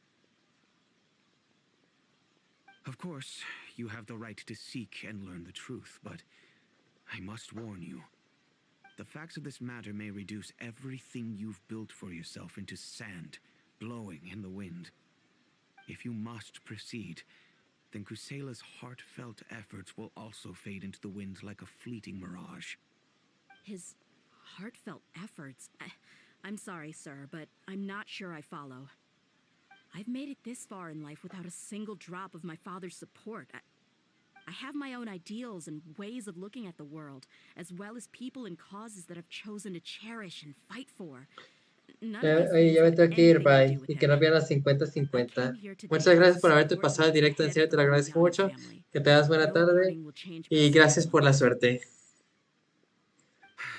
Of course, you have the right to seek and learn the truth, but I must warn you. The facts of this matter may reduce everything you've built for yourself into sand, blowing in the wind. If you must proceed, then Kusela's heartfelt efforts will also fade into the wind like a fleeting mirage. His heartfelt efforts? I'm sorry, sir, but I'm not sure I follow. I've made it this far in life without a single drop of my father's support. I have my own ideals and ways of looking at the world, as well as people and causes that I've chosen to cherish and fight for. Oye, ya me tengo que ir, bye. Y que no pierdas 50-50. Muchas gracias por haberte pasado el directo, en serio, te lo agradezco mucho. Que tengas buena tarde. Y gracias por la suerte.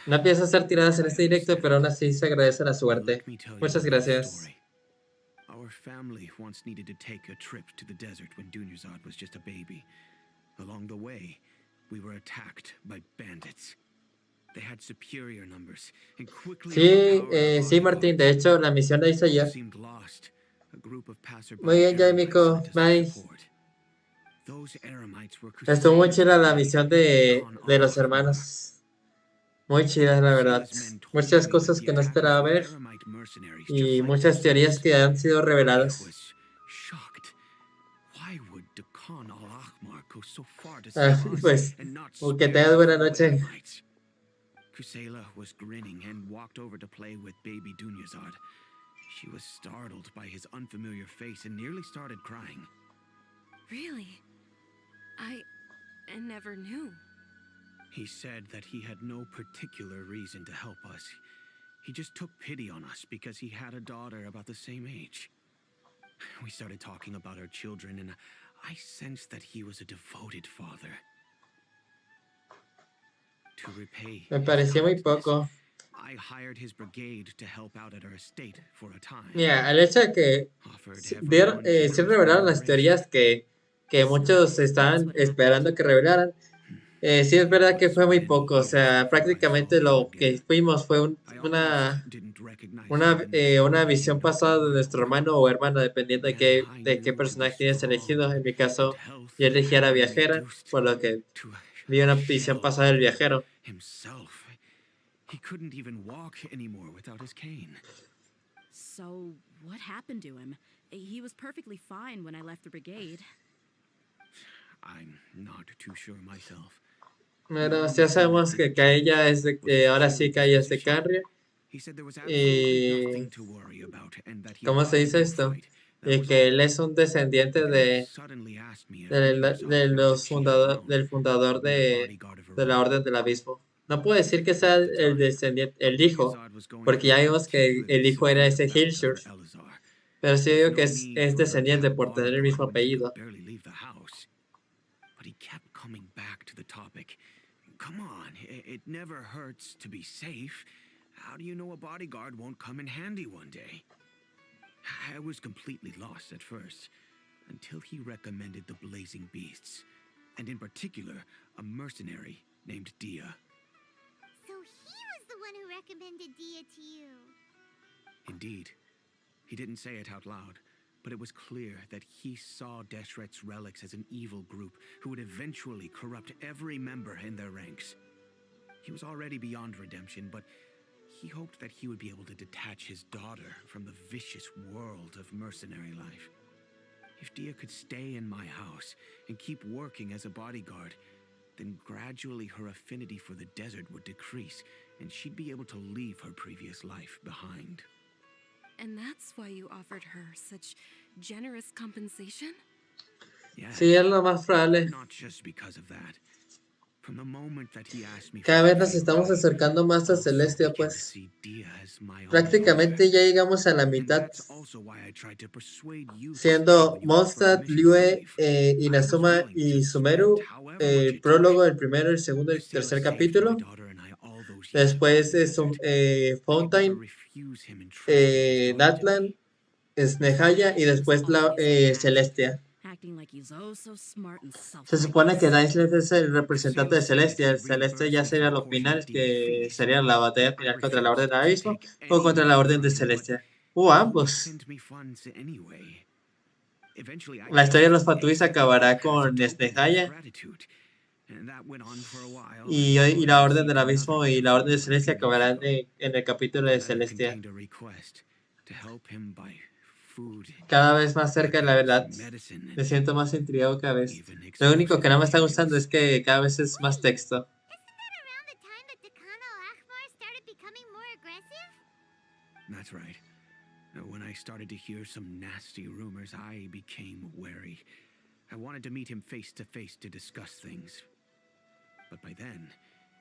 No pienso hacer tiradas en este directo, pero aún así se agradece la suerte. Muchas gracias. Our family once needed to take a trip to the desert when Dunyazad was just a baby. Along the way, we were attacked by bandits. They had superior numbers and quickly sí, Martín, de hecho, la misión la hice yo. Muy bien, Jaimico, bye. Estuvo muy chida la misión de los hermanos. Muy chida, la verdad. Muchas cosas que no esperaba ver y muchas teorías que han sido reveladas. Pues, que tengas buena noche. Kusela was grinning and walked over to play with baby Dunyazad. She was startled by his unfamiliar face and nearly started crying. Really? I never knew. He said that he had no particular reason to help us. He just took pity on us because he had a daughter about the same age. We started talking about our children, and I sensed that he was a devoted father. To repay Me pareció muy poco. I hired his brigade to help out at our estate for a time. Mira, el hecho de que se revelaron las teorías que muchos estaban esperando que revelaran, sí es verdad que fue muy poco. O sea, prácticamente lo que fuimos fue una visión pasada de nuestro hermano o hermana, dependiendo de qué personaje tienes elegido. En mi caso, yo elegí a la viajera, por lo que vi una visión pasada del viajero. He couldn't even walk anymore without his cane. So, what happened to him? He was perfectly fine when I left the brigade. I'm not too sure myself. Bueno, ya sabemos que ella es de, ahora sí que ella es de Carria. Y ¿cómo se dice esto? Y que él es un descendiente del fundador de la Orden del Abismo. No puedo decir que sea el descendiente, el hijo, porque ya vimos que el hijo era ese Hilshur. Pero sí digo que es descendiente por tener el mismo apellido. Come on, it never hurts to be safe. How do you know a bodyguard won't come in handy one day? I was completely lost at first, until he recommended the Blazing Beasts, and in particular, a mercenary named Dehya. So he was the one who recommended Dehya to you. Indeed. He didn't say it out loud, but it was clear that he saw Deshret's relics as an evil group who would eventually corrupt every member in their ranks. He was already beyond redemption, but he hoped that he would be able to detach his daughter from the vicious world of mercenary life. If Dehya could stay in my house and keep working as a bodyguard, then gradually her affinity for the desert would decrease, and she'd be able to leave her previous life behind. And that's why you offered her such generous compensation? Yes, Sí, es lo más probable. not just because of that. From the moment that he asked me for Cada vez a nos favor, estamos acercando más a I also Celestia, began to pues. see Dehya as my own Prácticamente daughter. ya llegamos a la And mitad, that's also why I tried to persuade you to siendo stay when you asked for Mondstadt, permission to Liyue, leave. I was Inazuma willing y to Sumeru, spend however much el it prólogo, took. el primero, el segundo y el Kusela tercer saved my capítulo. daughter and I all those years Después upon the es desert. I could never Fountain, refuse him and trusting his daughter to Natlan, me. Snehaya y después la Always like that. Celestia. Acting like he's oh so smart and Se supone que self-righteous. Daislet es el representante de Kusela said if Celestia. he El Celestia ya reimbursed me sería for a lo portion of final, Dehya's que fees, sería la batalla I final contra la Orden refused del to Abismo take o any contra la money Orden de from him, but Celestia. O he ambos. sent me funds anyway. Eventually, I La historia de los asked Fatui Ace acabará as a con token of his Snehaya gratitude, and that went on for a while y before I la Orden del received another Abismo y la gift Orden de a Celestia few years acabarán ago. en el capítulo The de letter Celestia. contained a request to help him buy food, Cada vez más cerca de la verdad. medicine, Me siento más intrigado cada vez. even Lo único que no me está explosive gustando es materials. que cada vez es más texto. Isn't that around the time that Decano Akhmar started becoming more aggressive? That's right. When I started to hear some nasty rumors, I became wary. I wanted to meet him face to face to discuss things. But by then,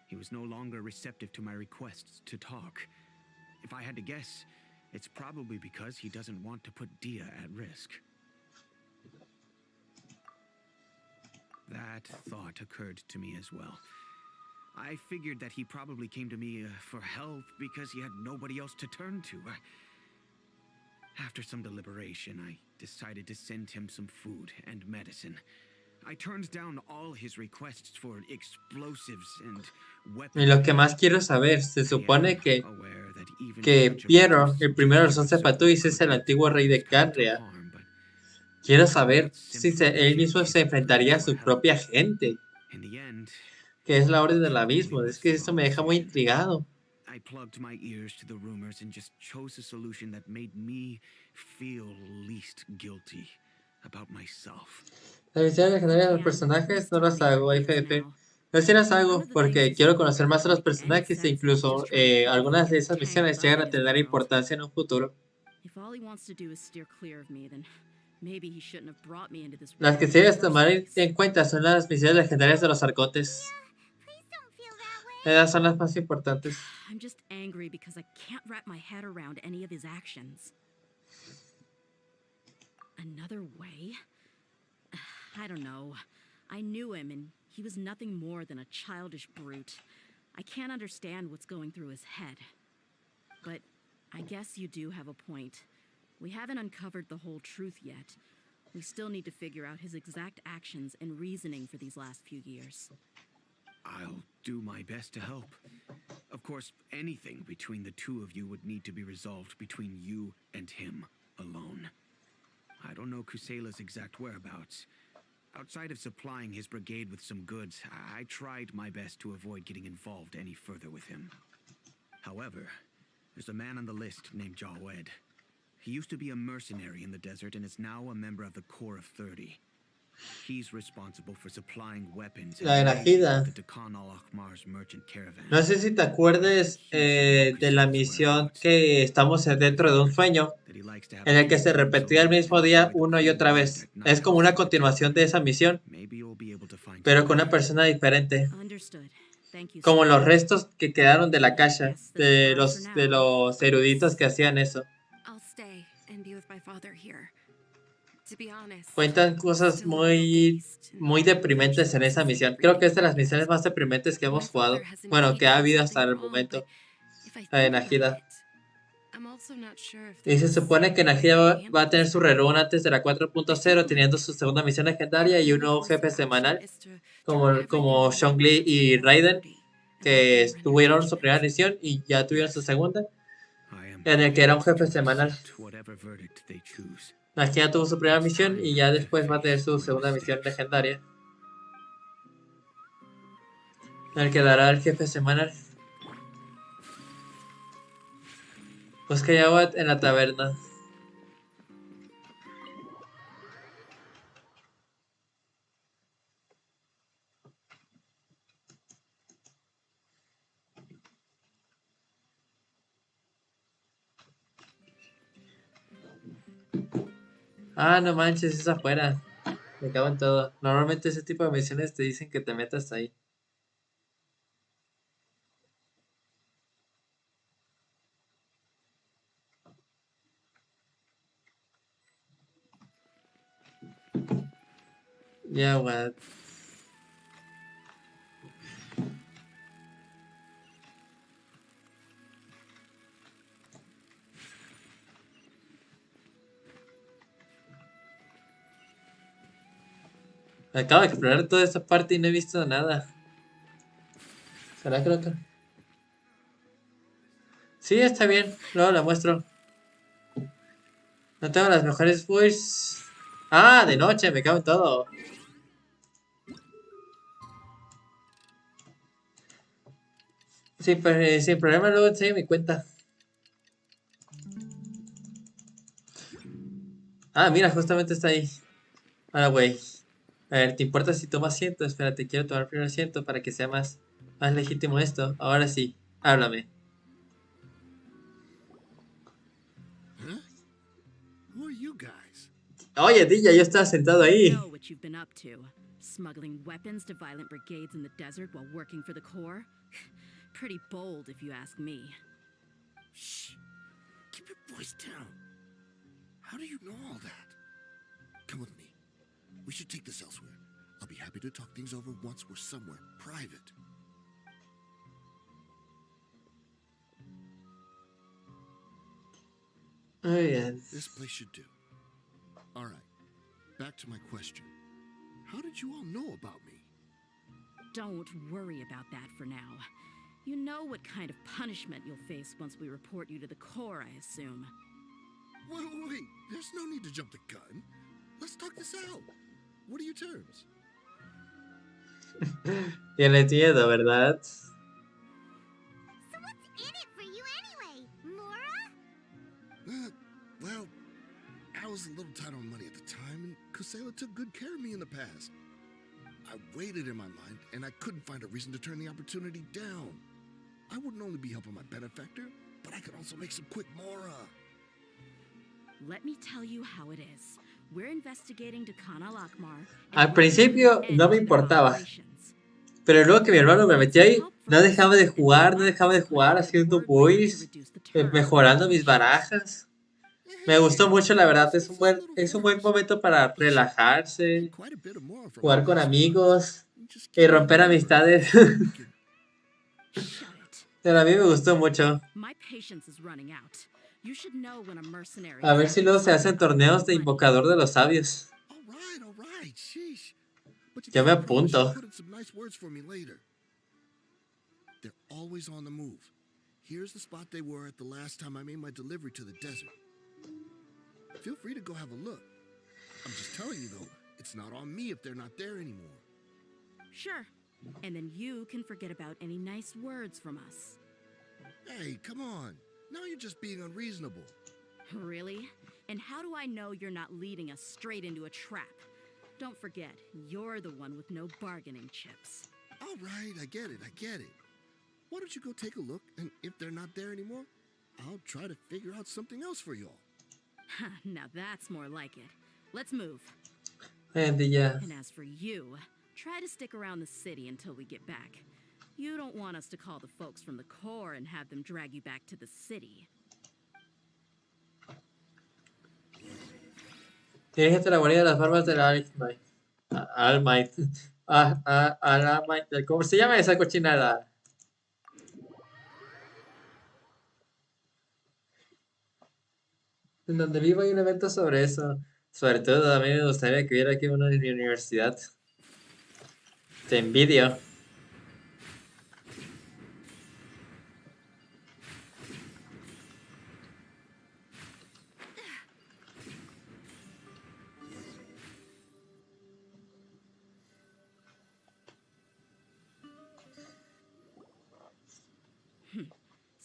he was no longer receptive to my requests to talk. If I had to guess, it's probably because he doesn't want to put Dehya at risk. That thought occurred to me as well. I figured that he probably came to me for help because he had nobody else to turn to. After some deliberation, I decided to send him some food and medicine. I turned down all his requests for explosives and weapons. Y lo que más quiero saber, se I supone am que aware that even such a Piero, reduced el primero de los 11 supply Patuis, es could el do antiguo rey de this kind of Canria. harm, but Quiero saber it's si simply él mismo reject se his enfrentaría a plea su for propia help. gente, In the end, que es la Orden it del probably Abismo. Es was que the eso wrong me deja muy decision. intrigado. I plugged my ears to the rumors and just chose a solution that made me feel least guilty about myself. Las misiones legendarias de los personajes no las hago, FF. Yo sí las hago porque quiero conocer más a los personajes e incluso algunas de esas misiones llegan a tener importancia en un futuro. If all he wants to do is steer clear of me, then maybe he shouldn't have brought me into this Las world que in sí the debes first tomar place. en cuenta son las misiones legendarias de los arcontes. Please don't feel that way. Esas son las más importantes. I'm just angry because I can't wrap my head around any of his actions. Another way? I don't know. I knew him, and he was nothing more than a childish brute. I can't understand what's going through his head. But I guess you do have a point. We haven't uncovered the whole truth yet. We still need to figure out his exact actions and reasoning for these last few years. I'll do my best to help. Of course, anything between the two of you would need to be resolved between you and him alone. I don't know Kusela's exact whereabouts. Outside of supplying his brigade with some goods, I tried my best to avoid getting involved any further with him. However, there's a man on the list named Jawed. He used to be a mercenary in the desert and is now a member of the Corps of 30. He's responsible for supplying weapons La and Enajida. the Deccan al-Ahmar's merchant caravan. No sé si te acuerdes de la misión que estamos dentro de un sueño en el que se repetía el mismo día una y otra vez. Es como una continuación de esa misión, pero con una persona diferente. Understood. Thank you, Como sir. los restos que quedaron de la caja, de los eruditos que hacían eso. I'll stay and be with my father here. To be honest, Cuentan cosas muy deprimentes en esa misión. Creo que es de las misiones más deprimentes que hemos jugado. Bueno, que ha habido hasta el momento. La de Najida. Y se supone que Najida va a tener su rerun antes de la 4.0, teniendo su segunda misión legendaria y un nuevo jefe semanal, como Zhongli y Raiden, que tuvieron su primera misión y ya tuvieron su segunda, en el que era un jefe semanal. Aquí ya tuvo su primera misión y ya después va a tener su segunda misión legendaria. El que dará el jefe semanal. Busca agua en la taberna. Ah, no manches, es afuera. Me cago en todo. Normalmente ese tipo de misiones te dicen que te metas ahí. Ya, what? Acabo de explorar toda esta parte y no he visto nada. ¿Será que lo que...? Sí, está bien. Luego la muestro. No tengo las mejores voice. Ah, de noche, me cago en todo. Sí, pero sin problema luego enseño mi cuenta. Ah, mira, justamente está ahí. Ahora, güey. A ver, ¿te importa si tomo asiento? Espérate, quiero tomar primer asiento para que sea más legítimo esto. Ahora sí, háblame. Huh? Who are you guys? Oye, Dehya, yo estaba sentado I ahí. know what you've been up to. Smuggling weapons to violent brigades in the desert while working for the Corps? Pretty bold, if you ask me. Shh. Keep your voice down. How do you know all that? Come with me. We should take this elsewhere. I'll be happy to talk things over once we're somewhere private. Muy bien. This place should do. All right. Back to my question. How did you all know about me? Don't worry about that for now. You know what kind of punishment you'll face once we report you to the Corps, I assume. Wait. There's no need to jump the gun. Let's talk this out. What are your terms? Tiene miedo, ¿verdad? So what's in it for you anyway, Mora? Well, I was a little tight on money at the time, and Kusela took good care of me in the past. I waited in my mind, and I couldn't find a reason to turn the opportunity down. I wouldn't only be helping my benefactor, but I could also make some quick Mora. Let me tell you how it is. We're investigating to Khan al-Akmar. Al principio no me importaba. Pero luego que mi hermano me metió ahí, no dejaba de jugar haciendo voice, mejorando mis barajas. Me gustó mucho, la verdad, es un buen momento para relajarse, jugar con amigos y romper amistades. Pero a mí me gustó mucho. A ver si luego se hacen torneos de invocador de los sabios. All right, sheesh. But you Yo me can't promise apunto. she'll put in some nice words for me later. They're always on the move. Here's the spot they were at the last time I made my delivery to the desert. Feel free to go have a look. I'm just telling you though, it's not on me if they're not there anymore. Sure. And then you can forget about any nice words from us. Hey, come on. Now you're just being unreasonable. Really? And how do I know you're not leading us straight into a trap? Don't forget, you're the one with no bargaining chips. All right, I get it. Why don't you go take a look, and if they're not there anymore, I'll try to figure out something else for y'all. Now that's more like it. Let's move. Gente, ya. And as for you, try to stick around the city until we get back. You don't want us to call the folks from the Corps and have them drag you back to the city. Dirígete a la guarida de las barbas de la Almight. Almight. Almight. ¿Cómo se llama esa cochinada? En donde vivo hay un evento sobre eso. Sobre todo, a mí me gustaría que hubiera aquí uno en mi universidad. Te envidio.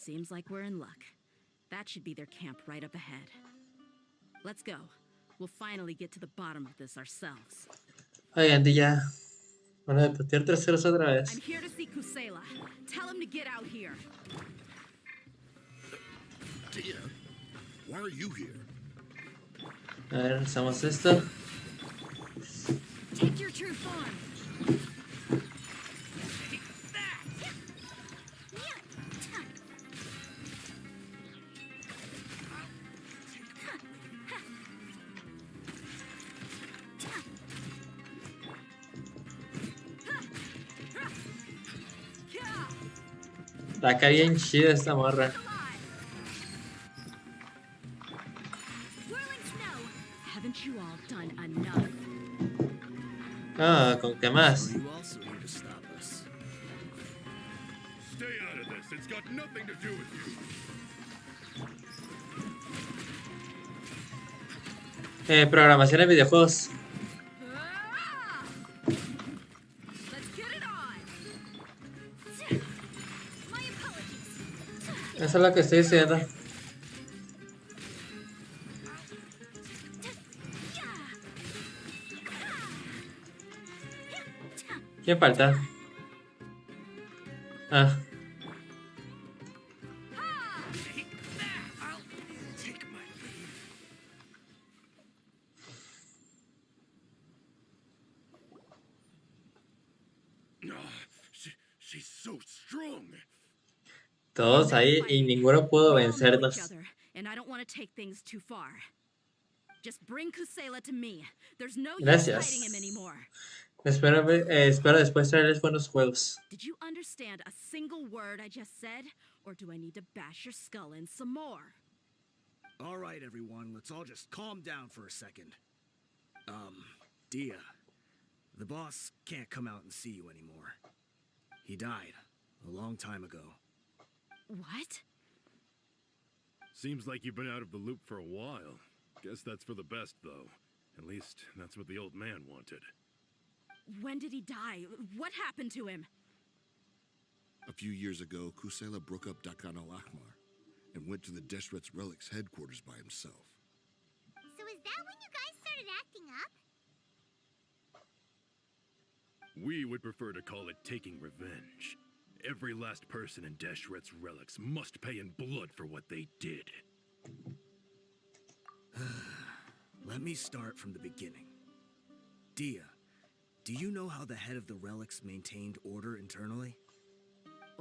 Seems like we're in luck. That should be their camp right up ahead. Let's go. We'll finally get to the bottom of this ourselves. Oigan, ya. Van a repetir terceros otra vez. I'm here to see Kusela. Tell him to get out here. Dehya, why are you here? A ver, hacemos esto. Take your true form. Está acá bien chida esta morra. Haven't you all done enough? Ah, ¿con qué más? Are you also here to stop us? Stay out of this. It's got nothing to do with you. Programación de videojuegos. Let's get it on. My apologies. Eso es lo que estoy diciendo. ¿Quién falta? Ah. She's so strong. Todos ahí y ninguno pudo vencernos. And I don't want to take things too far. Just bring Kusela to me. There's no use Gracias. fighting him anymore. Espero después traerles buenos juegos. Did you understand a single word I just said? Or do I need to bash your skull in some more? All right, everyone, let's all just calm down for a second. Dehya, the boss can't come out and see you anymore. He died a long time ago. What? Seems like you've been out of the loop for a while. Guess that's for the best, though. At least, that's what the old man wanted. When did he die? What happened to him? A few years ago, Kusela broke up Dakan al-Ahmar and went to the Deshret's Relics headquarters by himself. So is that when you guys started acting up? We would prefer to call it taking revenge. Every last person in Deshret's Relics must pay in blood for what they did. Let me start from the beginning. Dehya, do you know how the head of the relics maintained order internally?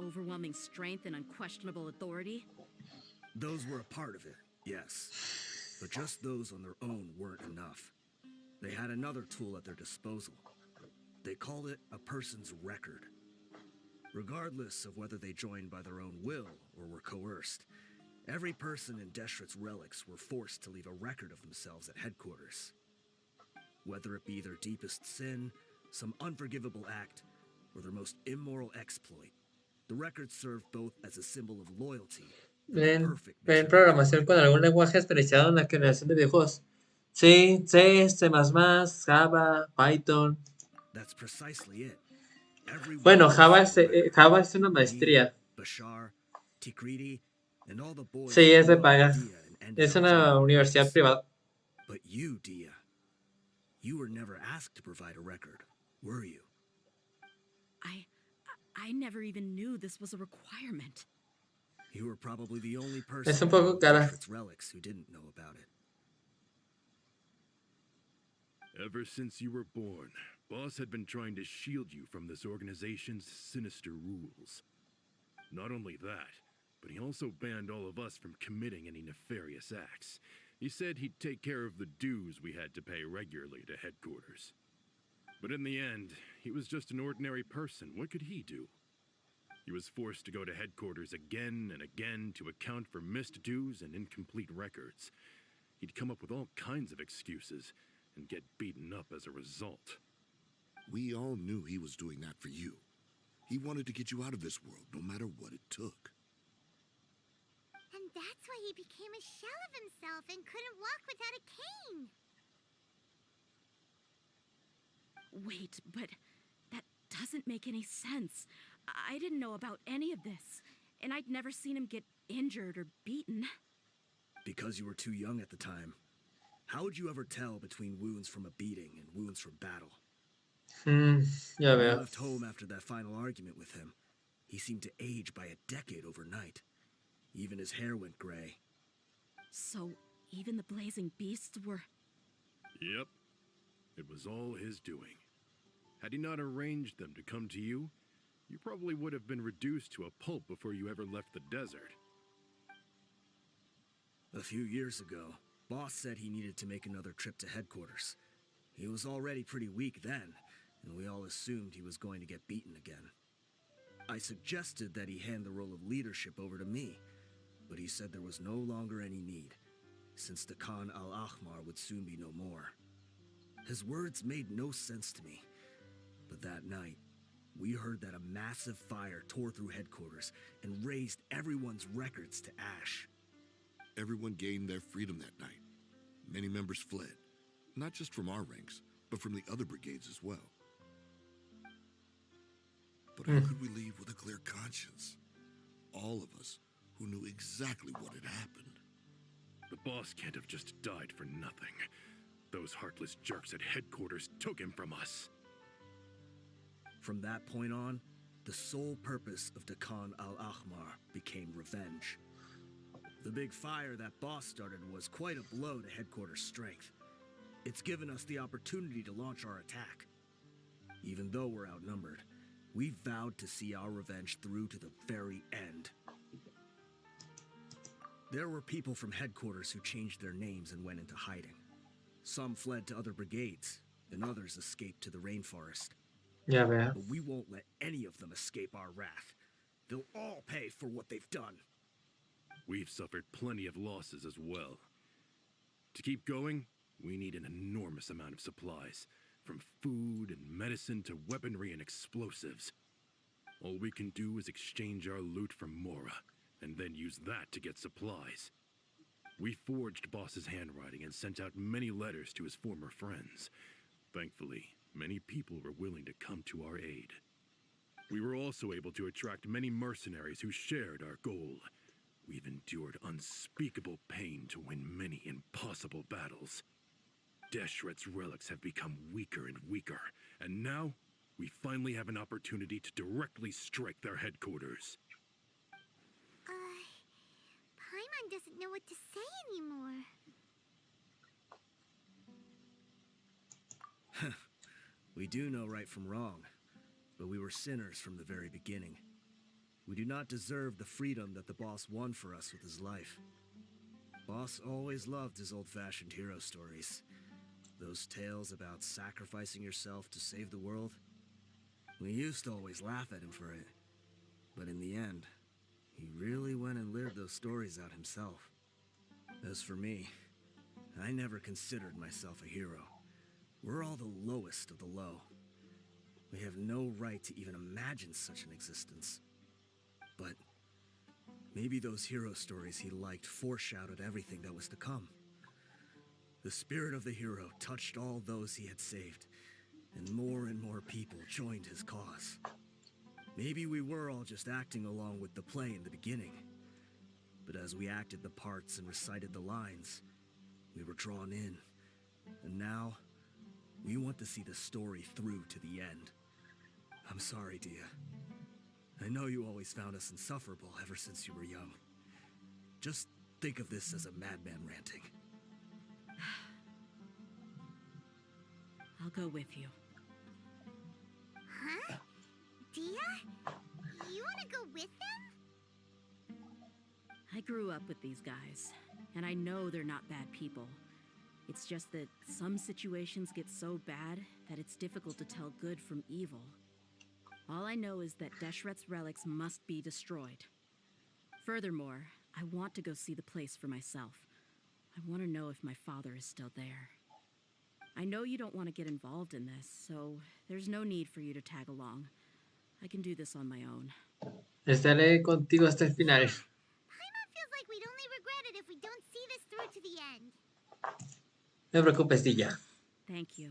Overwhelming strength and unquestionable authority? Those were a part of it, yes. But just those on their own weren't enough. They had another tool at their disposal. They called it a person's record. Regardless of whether they joined by their own will or were coerced, every person in Deshret's Relics were forced to leave a record of themselves at headquarters. Whether it be their deepest sin, some unforgivable act, or their most immoral exploit, the record served both as a symbol of loyalty and a perfect Ven measure programación con algún lenguaje especializado en la generación de videojuegos. Sí, C, C++, Java, Python. That's precisely it. Every Bueno, one of Java those es, record, Java es una me, maestría. Bashar, Tikriti, and all the boys Sí, es de grew up paga. with Dehya and ended Es up una joining universidad relics. privada. But you, Dehya, you were never asked to provide a record, were you? I never even knew this was a requirement. You were probably the only Es person un poco in cara. Deshret's Relics who didn't know about it. Ever since you were born, Boss had been trying to shield you from this organization's sinister rules. Not only that, but he also banned all of us from committing any nefarious acts. He said he'd take care of the dues we had to pay regularly to headquarters. But in the end, he was just an ordinary person. What could he do? He was forced to go to headquarters again and again to account for missed dues and incomplete records. He'd come up with all kinds of excuses and get beaten up as a result. We all knew he was doing that for you. He wanted to get you out of this world, no matter what it took. And that's why he became a shell of himself and couldn't walk without a cane. Wait, but that doesn't make any sense. I didn't know about any of this, and I'd never seen him get injured or beaten. Because you were too young at the time. How would you ever tell between wounds from a beating and wounds from battle? Ya When I veo. left home after that final argument with him, he seemed to age by a decade overnight. Even his hair went gray. So, even the blazing beasts were... Yep. It was all his doing. Had he not arranged them to come to you, you probably would have been reduced to a pulp before you ever left the desert. A few years ago, Boss said he needed to make another trip to headquarters. He was already pretty weak then, and we all assumed he was going to get beaten again. I suggested that he hand the role of leadership over to me, but he said there was no longer any need, since the Khan al-Ahmar would soon be no more. His words made no sense to me, but that night, we heard that a massive fire tore through headquarters and razed everyone's records to ash. Everyone gained their freedom that night. Many members fled, not just from our ranks, but from the other brigades as well. But how could we leave with a clear conscience? All of us who knew exactly what had happened. The boss can't have just died for nothing. Those heartless jerks at headquarters took him from us. From that point on, the sole purpose of the Khan al-Ahmar became revenge. The big fire that Boss started was quite a blow to headquarters' strength. It's given us the opportunity to launch our attack. Even though we're outnumbered, we vowed to see our revenge through to the very end. There were people from headquarters who changed their names and went into hiding. Some fled to other brigades, and others escaped to the rainforest. Ya veo. But we won't let any of them escape our wrath. They'll all pay for what they've done. We've suffered plenty of losses as well. To keep going, we need an enormous amount of supplies, from food and medicine to weaponry and explosives. All we can do is exchange our loot from Mora, and then use that to get supplies. We forged Boss's handwriting and sent out many letters to his former friends. Thankfully, many people were willing to come to our aid. We were also able to attract many mercenaries who shared our goal. We've endured unspeakable pain to win many impossible battles. Deshret's relics have become weaker and weaker, and now we finally have an opportunity to directly strike their headquarters. Paimon doesn't know what to say anymore. We do know right from wrong, but we were sinners from the very beginning. We do not deserve the freedom that the boss won for us with his life. Boss always loved his old-fashioned hero stories. Those tales about sacrificing yourself to save the world. We used to always laugh at him for it. But in the end, he really went and lived those stories out himself. As for me, I never considered myself a hero. We're all the lowest of the low. We have no right to even imagine such an existence. But maybe those hero stories he liked foreshadowed everything that was to come. The spirit of the hero touched all those he had saved, and more people joined his cause. Maybe we were all just acting along with the play in the beginning. But as we acted the parts and recited the lines, we were drawn in. And now, we want to see the story through to the end. I'm sorry, Dehya. I know you always found us insufferable ever since you were young. Just think of this as a madman ranting. I'll go with you. Huh? Dehya? You want to go with them? I grew up with these guys, and I know they're not bad people. It's just that some situations get so bad that it's difficult to tell good from evil. All I know is that Deshret's relics must be destroyed. Furthermore, I want to go see the place for myself. I want to know if my father is still there. I know you don't want to get involved in this, so there's no need for you to tag along. I can do this on my own. Estaré contigo hasta el final. Paimon feels like we'd only regret it if we don't see this through to the end. No te preocupes, Dehya. Thank you.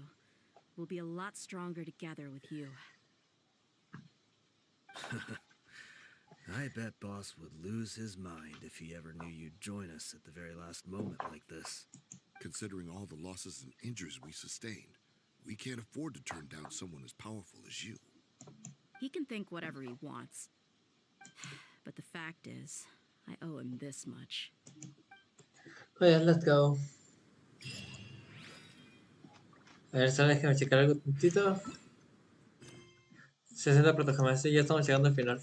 We'll be a lot stronger together with you. I bet Boss would lose his mind if he ever knew you'd join us at the very last moment like this. Considering all the losses and injuries we sustained, we can't afford to turn down someone as powerful as you. He can think whatever he wants. But the fact is, I owe him this much. Oye, let's go. A ver, solo déjame checar algo tantito. 60 protogemas, ya estamos llegando al final.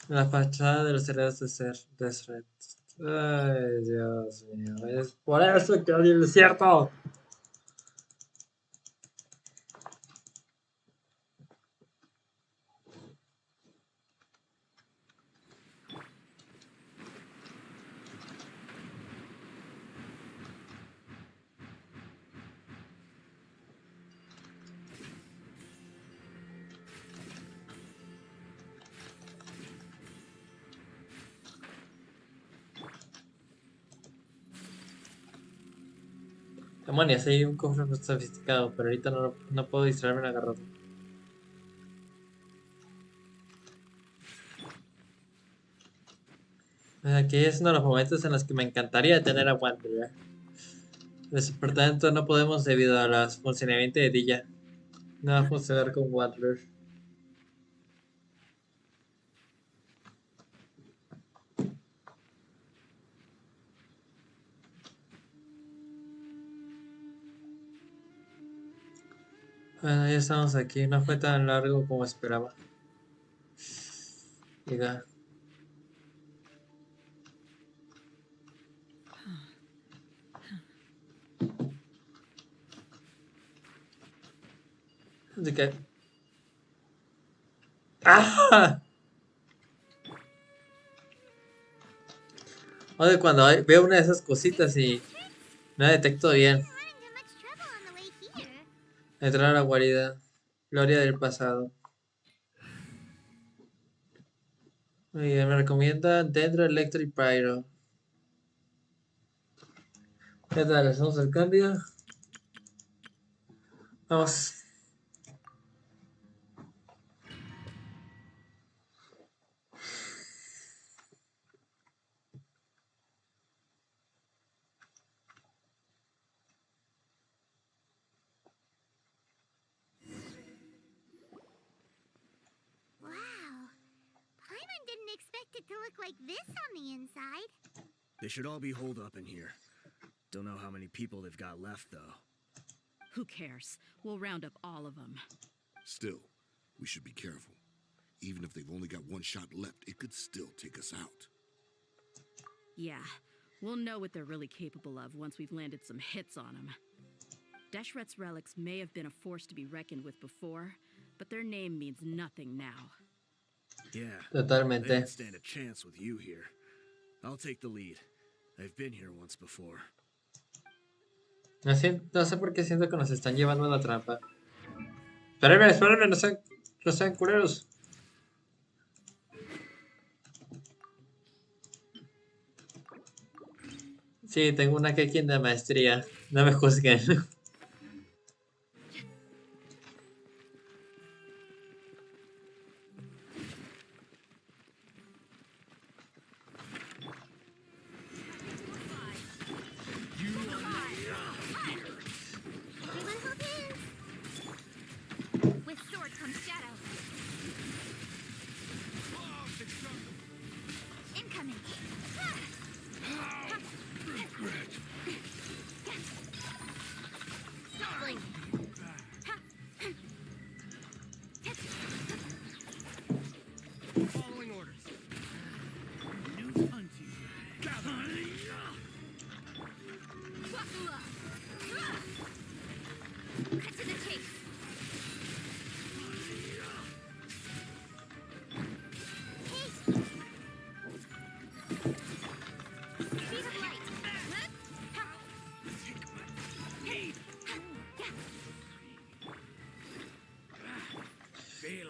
La fachada de los heredos de Desert. Ay, Dios mío. Es por eso que odio el desierto. Demonios, hay un cofre más sofisticado, pero ahorita no puedo distraerme en agarrarlo. Aquí es uno de los momentos en los que me encantaría tener a Wanderer. Por tanto, no podemos debido a los funcionamientos de Dehya. No va a funcionar con Wanderer. Bueno, ya estamos aquí. No fue tan largo como esperaba. Llega. Así que... ¡Ah! Oye, cuando veo una de esas cositas y no la detecto bien. Entrar a la guarida. Gloria del pasado. Muy bien, me recomienda Dendro, Electro y Pyro. ¿Qué tal? ¿Hacemos el cambio? Vamos. Didn't expect it to look like this on the inside. They should all be holed up in here. Don't know how many people they've got left, though. Who cares? We'll round up all of them. Still, we should be careful. Even if they've only got one shot left, it could still take us out. Yeah, we'll know what they're really capable of once we've landed some hits on them. Deshret's relics may have been a force to be reckoned with before, but their name means nothing now. Yeah, Totalmente. They don't stand a chance with you here. I'll take the lead. I've been here once before. No sé por qué siento que nos están llevando a la trampa. Espérenme, no sean culeros. Sí, tengo una Kekin de maestría. No me juzguen.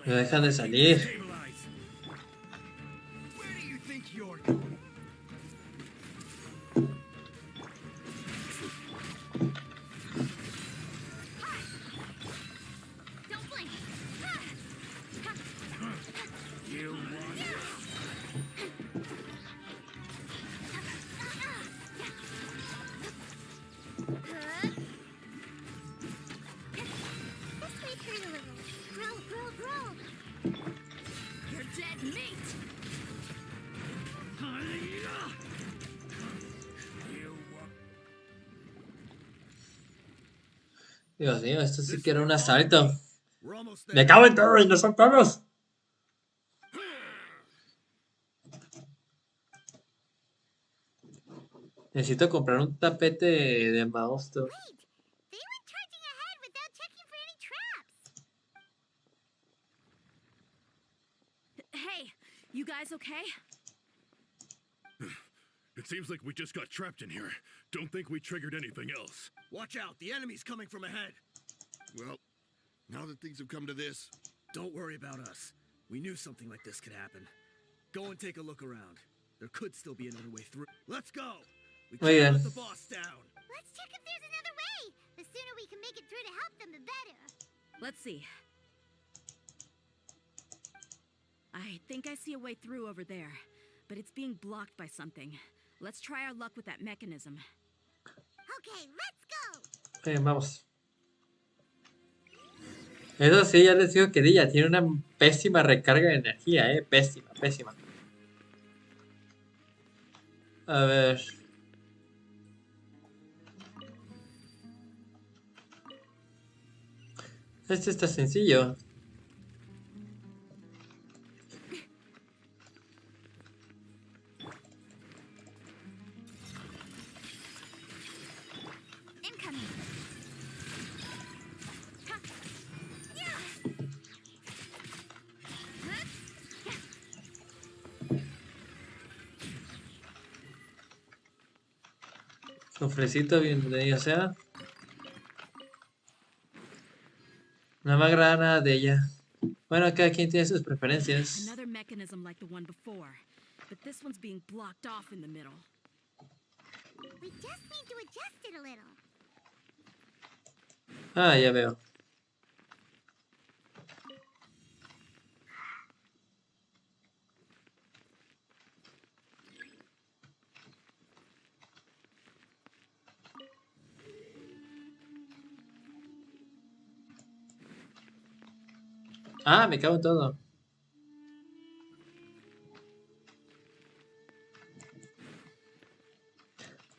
Me dejan de salir. way through a little. Grow. You're dead meat! Dios mío, esto sí que era un asalto. We're almost ¡Me there. cago en todo y no son todos! Necesito comprar un tapete de mouse. Wait, they were charging ahead without checking for any traps. Hey, you guys okay? It seems like we just got trapped in here. Don't think we triggered anything else. Watch out, the enemy's coming from ahead. Well, now that things have come to this, Don't worry about us. We knew something like this could happen. Go and take a look around. There could still be another way through. Let's go! We Muy bien. can't let the boss down. Let's check if there's another way. The sooner we can make it through to help them, the better. Let's see. I think I see a way through over there, but it's being blocked by something. Let's try our luck with that mechanism. Okay, let's go. Bien, vamos. Eso sí, ya les digo que Dehya tiene una pésima recarga de energía, pésima. A ver. Este está sencillo. Incoming. Sofrecito, bienvenido sea. No me agrada nada de ella. Bueno, cada quien tiene sus preferencias. Another mechanism like the one before, but this one's being blocked off in the middle. We just need to adjust it a little. Ah, ya veo. Ah, me cago en todo.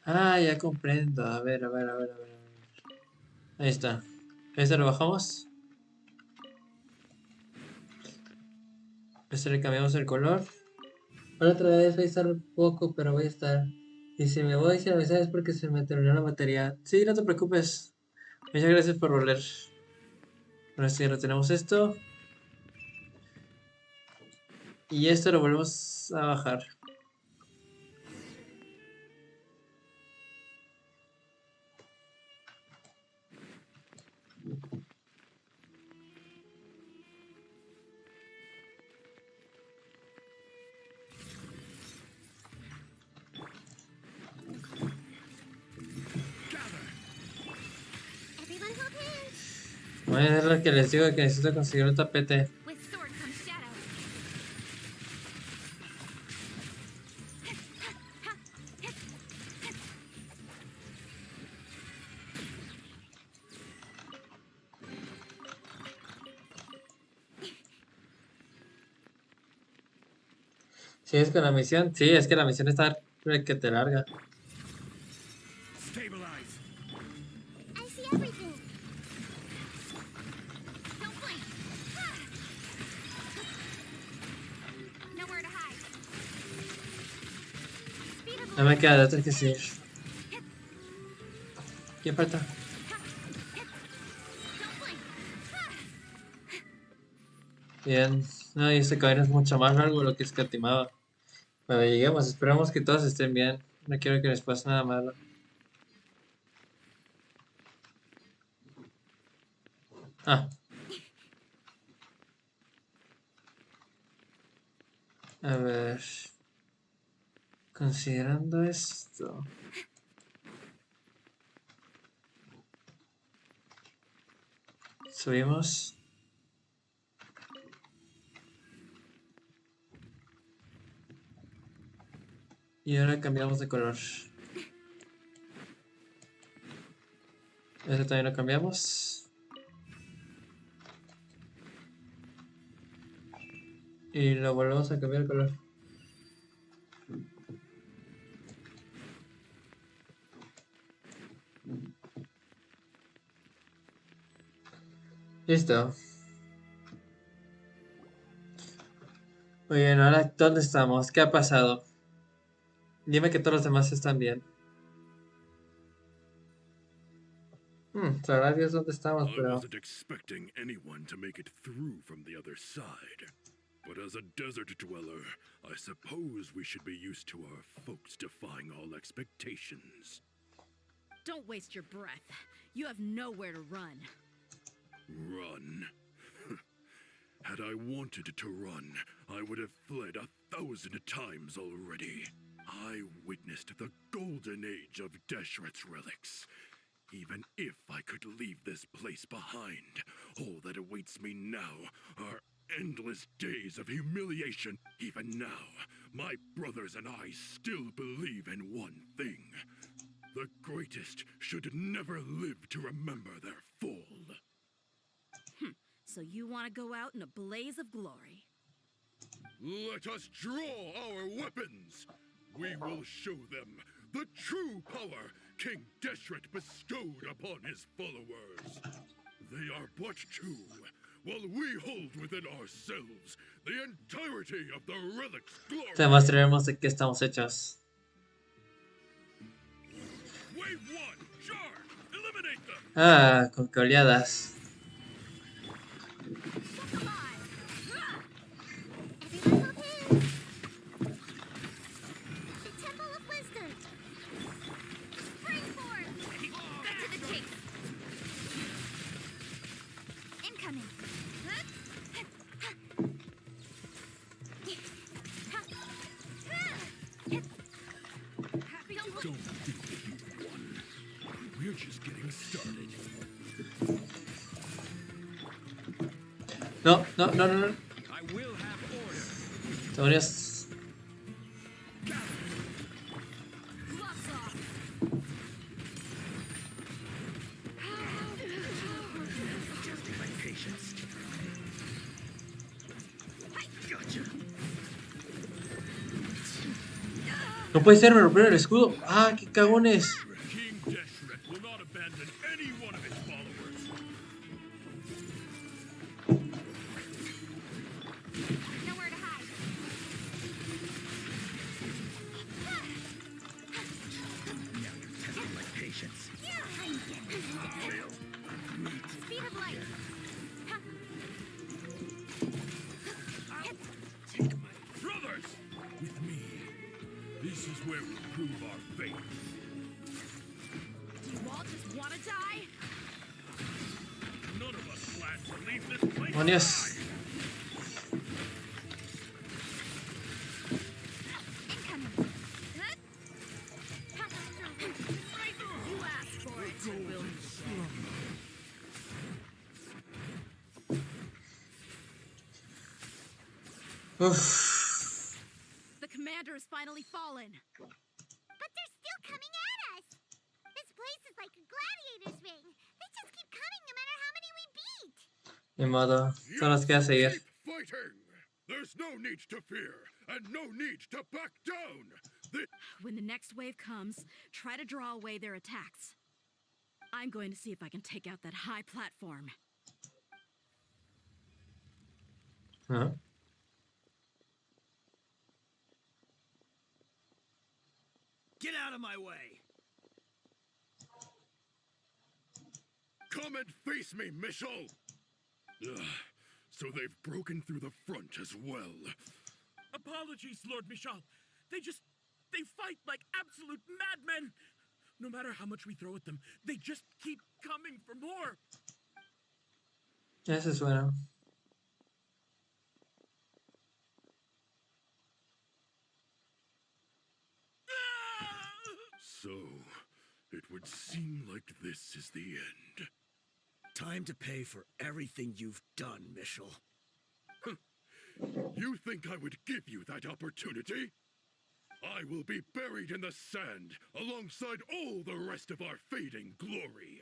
Ah, ya comprendo. A ver. Ahí está. Este lo bajamos. Este le cambiamos el color. Ahora otra vez voy a estar poco, pero voy a estar. Y si me voy sin avisar es porque se me terminó la batería. Sí, no te preocupes. Muchas gracias por volver. Ahora sí, ya tenemos esto. Y esto lo volvemos a bajar. Everyone hold hands. Voy a ver lo que les digo que necesito conseguir un tapete. With sword comes shadow. Si es con la misión, sí, es que la misión está que te larga. Stabilize. I see everything. Don't blink. Nowhere to hide. Speed of No me queda de otra que seguir. ¿Quién falta? Don't blink. Bien. No, y este camino es mucho más largo de lo que escatimaba. Cuando lleguemos, esperamos que todos estén bien. No quiero que les pase nada malo. Ah. A ver. Considerando esto. Subimos. Y ahora cambiamos de color. Ese también lo cambiamos. Y lo volvemos a cambiar el color. Listo. Muy bien, ahora ¿dónde estamos? ¿Qué ha pasado? Dime que todos los demás están bien. Sabrá Dios dónde estamos, I pero... wasn't expecting anyone to make it through from the other side. But as a desert dweller, I suppose we should be used to our folks defying all expectations. Don't waste your breath. You have nowhere to run. Run? Had I wanted to run, I would have fled 1,000 times already. I witnessed the golden age of Deshret's relics. Even if I could leave this place behind, all that awaits me now are endless days of humiliation. Even now, my brothers and I still believe in one thing. The greatest should never live to remember their fall. So you want to go out in a blaze of glory? Let us draw our weapons. We will show them the true power King Deshret bestowed upon his followers. They are but two, while we hold within ourselves the entirety of the relic's glory. Te mostraremos de qué estamos hechos. Wave one, charge! Eliminate them! Ah, con que oleadas. Everyone hold hands. The Temple of Wisdom. Spring forth. Get to the chase. Incoming. Don't think that you've won. We're just getting started. No. I will have order. Demonios. Gloves off. Testing my patience. Gotcha. No puede ser, me rompieron el escudo. Ah, qué cagones. King Deshret will not abandon any one of his followers. Nowhere to hide. Now you're testing my patience. Speed of light. Take my Brothers, with me, this is where we prove our faith. Do you all just want to die? None of us plan to leave this place Demonios. Incoming. You asked for it. Will Uf. The commander has finally fallen. But they're still coming at us. This place is like a gladiator's ring. They just keep coming no matter how many we beat. Ni modo. Solo nos queda seguir. Keep fighting. There's no need to fear and no need to back down. When the next wave comes, try to draw away their attacks. I'm going to see if I can take out that high platform. Ah. Get out of my way! Come and face me, Michel! So they've broken through the front as well. Apologies, Lord Michal. They fight like absolute madmen. No matter how much we throw at them, they just keep coming for more. Eso es bueno. So, it would seem like this is the end. Time to pay for everything you've done, Michel. You think I would give you that opportunity? I will be buried in the sand alongside all the rest of our fading glory.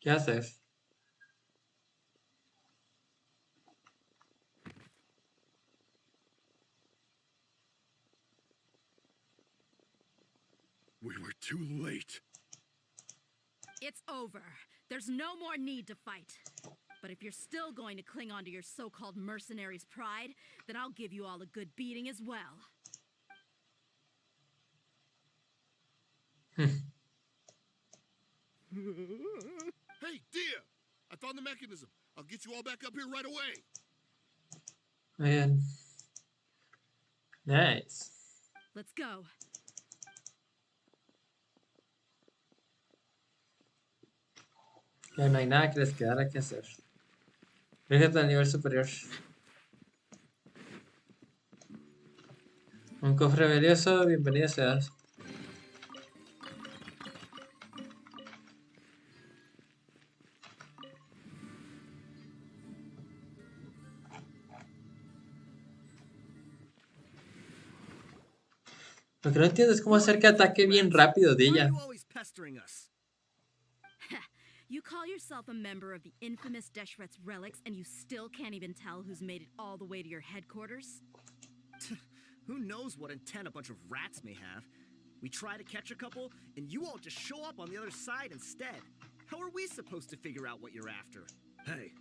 ¿Qué haces? We were too late. It's over. There's no more need to fight. But if you're still going to cling on to your so-called mercenary's pride, then I'll give you all a good beating as well. Hey, Dehya! I found the mechanism. I'll get you all back up here right away. Muy bien. Nice. Let's go. Ya no hay nada que les quedara que hacer. Fíjate al nivel superior. Un cofre valioso, bienvenido seas. Lo que no entiendo es cómo hacer que ataque bien rápido de ella. You call yourself a member of the infamous Deshret's relics and you still can't even tell who's made it all the way to your headquarters? Who knows what intent a bunch of rats may have? We try to catch a couple, and you all just show up on the other side instead. How are we supposed to figure out what you're after? Hey,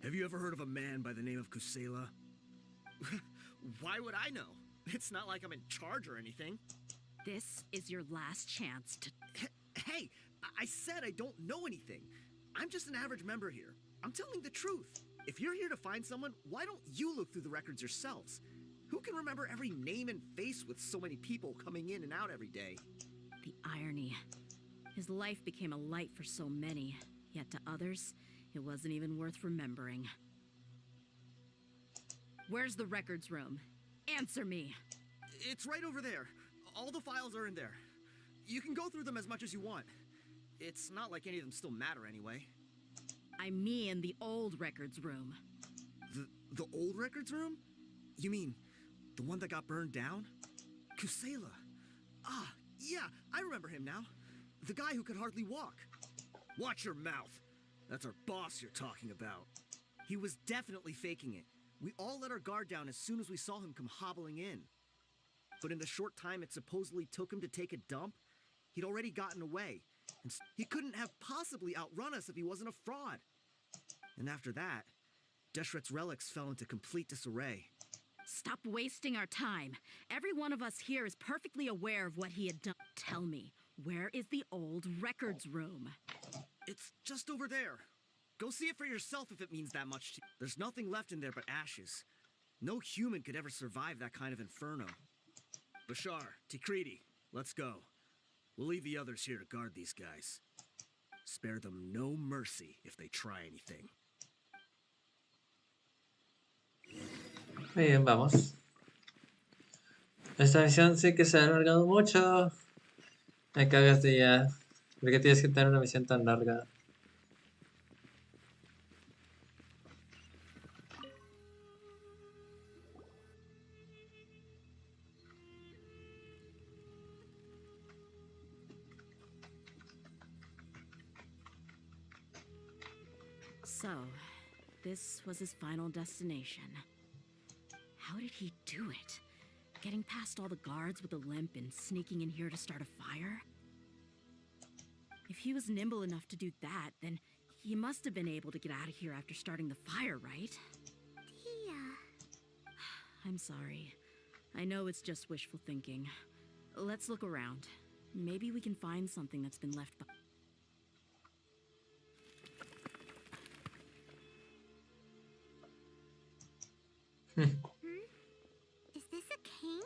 have you ever heard of a man by the name of Kusela? Why would I know? It's not like I'm in charge or anything. This is your last chance to... Hey, I said I don't know anything. I'm just an average member here. I'm telling the truth. If you're here to find someone, why don't you look through the records yourselves? Who can remember every name and face with so many people coming in and out every day? The irony. His life became a light for so many, yet to others, it wasn't even worth remembering. Where's the records room? Answer me! It's right over there. All the files are in there. You can go through them as much as you want. It's not like any of them still matter anyway. I mean the old records room. The old records room? You mean the one that got burned down? Kusela. Ah, yeah, I remember him now. The guy who could hardly walk. Watch your mouth. That's our boss you're talking about. He was definitely faking it. We all let our guard down as soon as we saw him come hobbling in. But in the short time it supposedly took him to take a dump, he'd already gotten away. And he couldn't have possibly outrun us if he wasn't a fraud. And after that, Deshret's relics fell into complete disarray. Stop wasting our time. Every one of us here is perfectly aware of what he had done. Tell me, where is the old records room? It's just over there. Go see it for yourself if it means that much to you. There's nothing left in there but ashes. No human could ever survive that kind of inferno. Bashar, Tikriti, let's go. We'll leave the others here to guard these guys. Spare them no mercy if they try anything. Muy bien, vamos. Esta misión sí que se ha alargado mucho. Me cagaste ya. ¿Por qué tienes que tener una misión tan larga? So, this was his final destination. How did he do it? Getting past all the guards with a limp and sneaking in here to start a fire? If he was nimble enough to do that, then he must have been able to get out of here after starting the fire, right? Dehya. I'm sorry. I know it's just wishful thinking. Let's look around. Maybe we can find something that's been left behind. Is this a cane?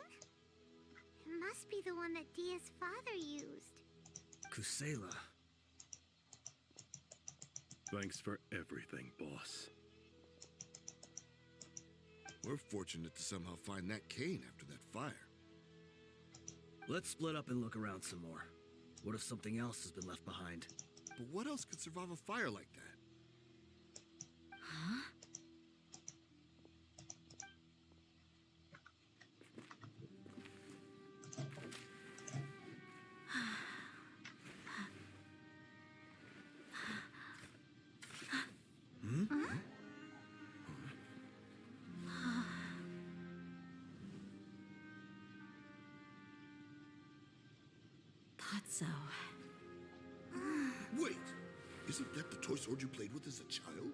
It must be the one that Dehya's father used. Kusela. Thanks for everything, boss. We're fortunate to somehow find that cane after that fire. Let's split up and look around some more. What if something else has been left behind? But what else could survive a fire like that? Huh? thought so. Wait! Isn't that the toy sword you played with as a child?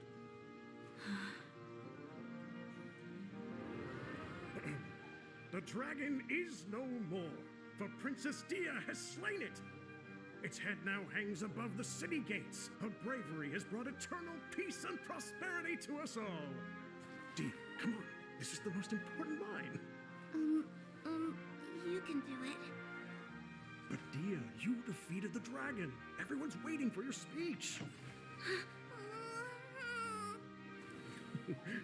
The dragon is no more, for Princess Dehya has slain it. Its head now hangs above the city gates. Her bravery has brought eternal peace and prosperity to us all. Dehya, come on. This is the most important line. You can do it. But Dehya, you defeated the dragon. Everyone's waiting for your speech.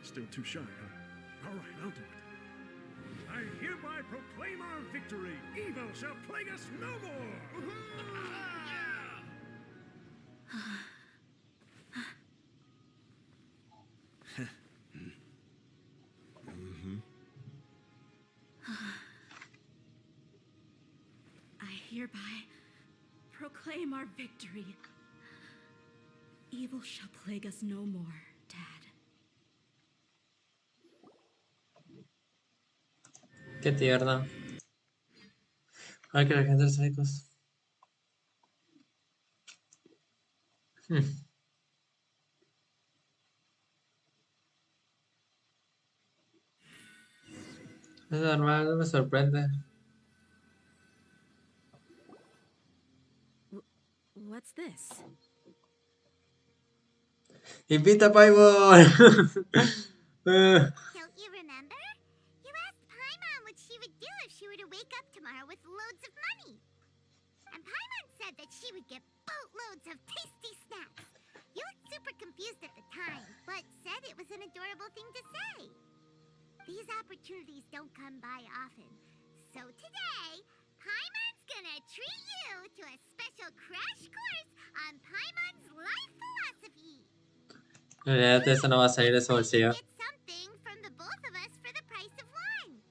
Still too shy, huh? All right, I'll do it. I hereby proclaim our victory. Evil shall plague us no more. I hereby proclaim our victory. Evil shall plague us no more, Dad. Qué tierna. Hay que legendar chicos. Es normal, no me sorprende. What's this? Invita a Paimon. Don't you remember? You asked Paimon what she would do if she were to wake up tomorrow with loads of money. And Paimon said that she would get boatloads of tasty snacks. You looked super confused at the time, but said it was an adorable thing to say. These opportunities don't come by often. So today, Paimon's gonna treat you to a special crash course on Paimon's life philosophy. En realidad eso no va a salir de su bolsillo. Get something from the both of us for the price of one.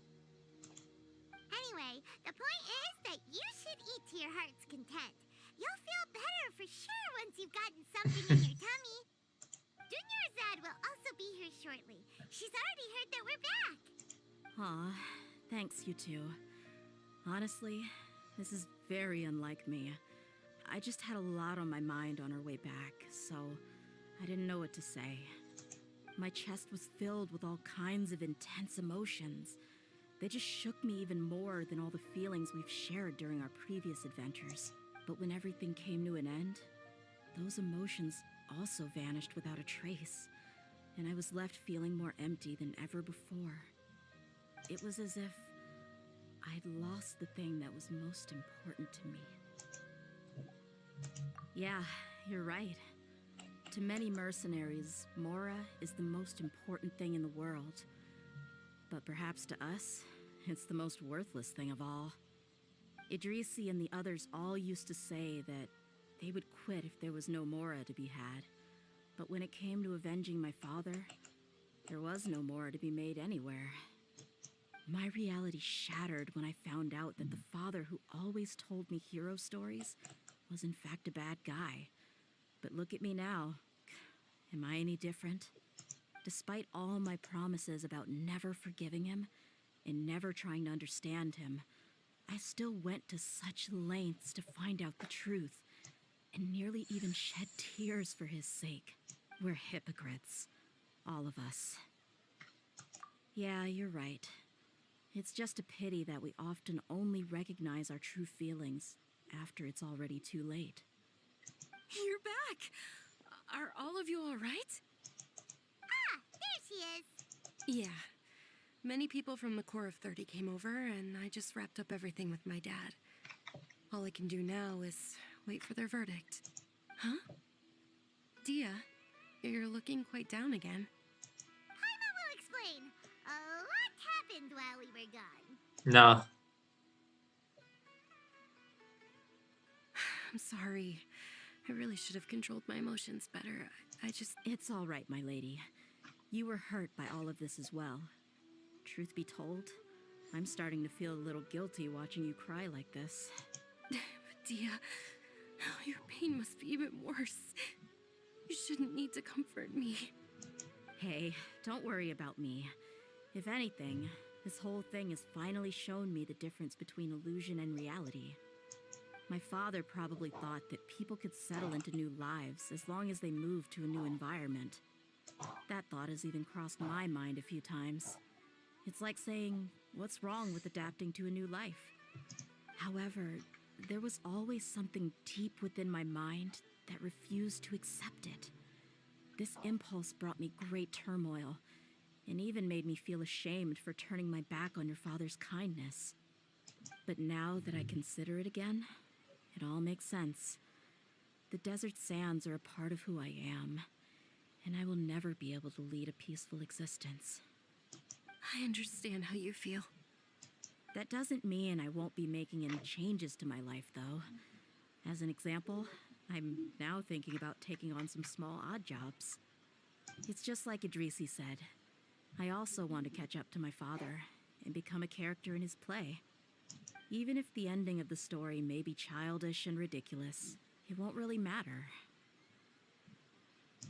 Anyway, the point is that you should eat to your heart's content. You'll feel better for sure once you've gotten something in your tummy. Junior Zad will also be here shortly. She's already heard that we're back. Aw, thanks, you two. Honestly, this is very unlike me. I just had a lot on my mind on our way back, so I didn't know what to say. My chest was filled with all kinds of intense emotions. They just shook me even more than all the feelings we've shared during our previous adventures. But when everything came to an end, those emotions also vanished without a trace, and I was left feeling more empty than ever before. It was as if I'd lost the thing that was most important to me. Yeah, you're right. To many mercenaries, Mora is the most important thing in the world. But perhaps to us, it's the most worthless thing of all. Idrisi and the others all used to say that they would quit if there was no Mora to be had. But when it came to avenging my father, there was no Mora to be made anywhere. My reality shattered when I found out that the father who always told me hero stories was in fact a bad guy. But look at me now. Am I any different? Despite all my promises about never forgiving him and never trying to understand him, I still went to such lengths to find out the truth and nearly even shed tears for his sake. We're hypocrites. All of us. Yeah, you're right. It's just a pity that we often only recognize our true feelings after it's already too late. You're back! Are all of you all right? Ah, there she is. Yeah. Many people from the Corps of 30 came over, and I just wrapped up everything with my dad. All I can do now is wait for their verdict. Huh? Dehya, you're looking quite down again. Paimon will explain. A lot happened while we were gone. No. I'm sorry. I really should have controlled my emotions better. It's all right, my lady. You were hurt by all of this as well. Truth be told, I'm starting to feel a little guilty watching you cry like this. Dehya, your pain must be even worse. You shouldn't need to comfort me. Hey, don't worry about me. If anything, this whole thing has finally shown me the difference between illusion and reality. My father probably thought that people could settle into new lives as long as they moved to a new environment. That thought has even crossed my mind a few times. It's like saying, what's wrong with adapting to a new life? However, there was always something deep within my mind that refused to accept it. This impulse brought me great turmoil, and even made me feel ashamed for turning my back on your father's kindness. But now that I consider it again, it all makes sense. The desert sands are a part of who I am, and I will never be able to lead a peaceful existence. I understand how you feel. That doesn't mean I won't be making any changes to my life, though. As an example, I'm now thinking about taking on some small odd jobs. It's just like Idrisi said. I also want to catch up to my father and become a character in his play. Even if the ending of the story may be childish and ridiculous, it won't really matter.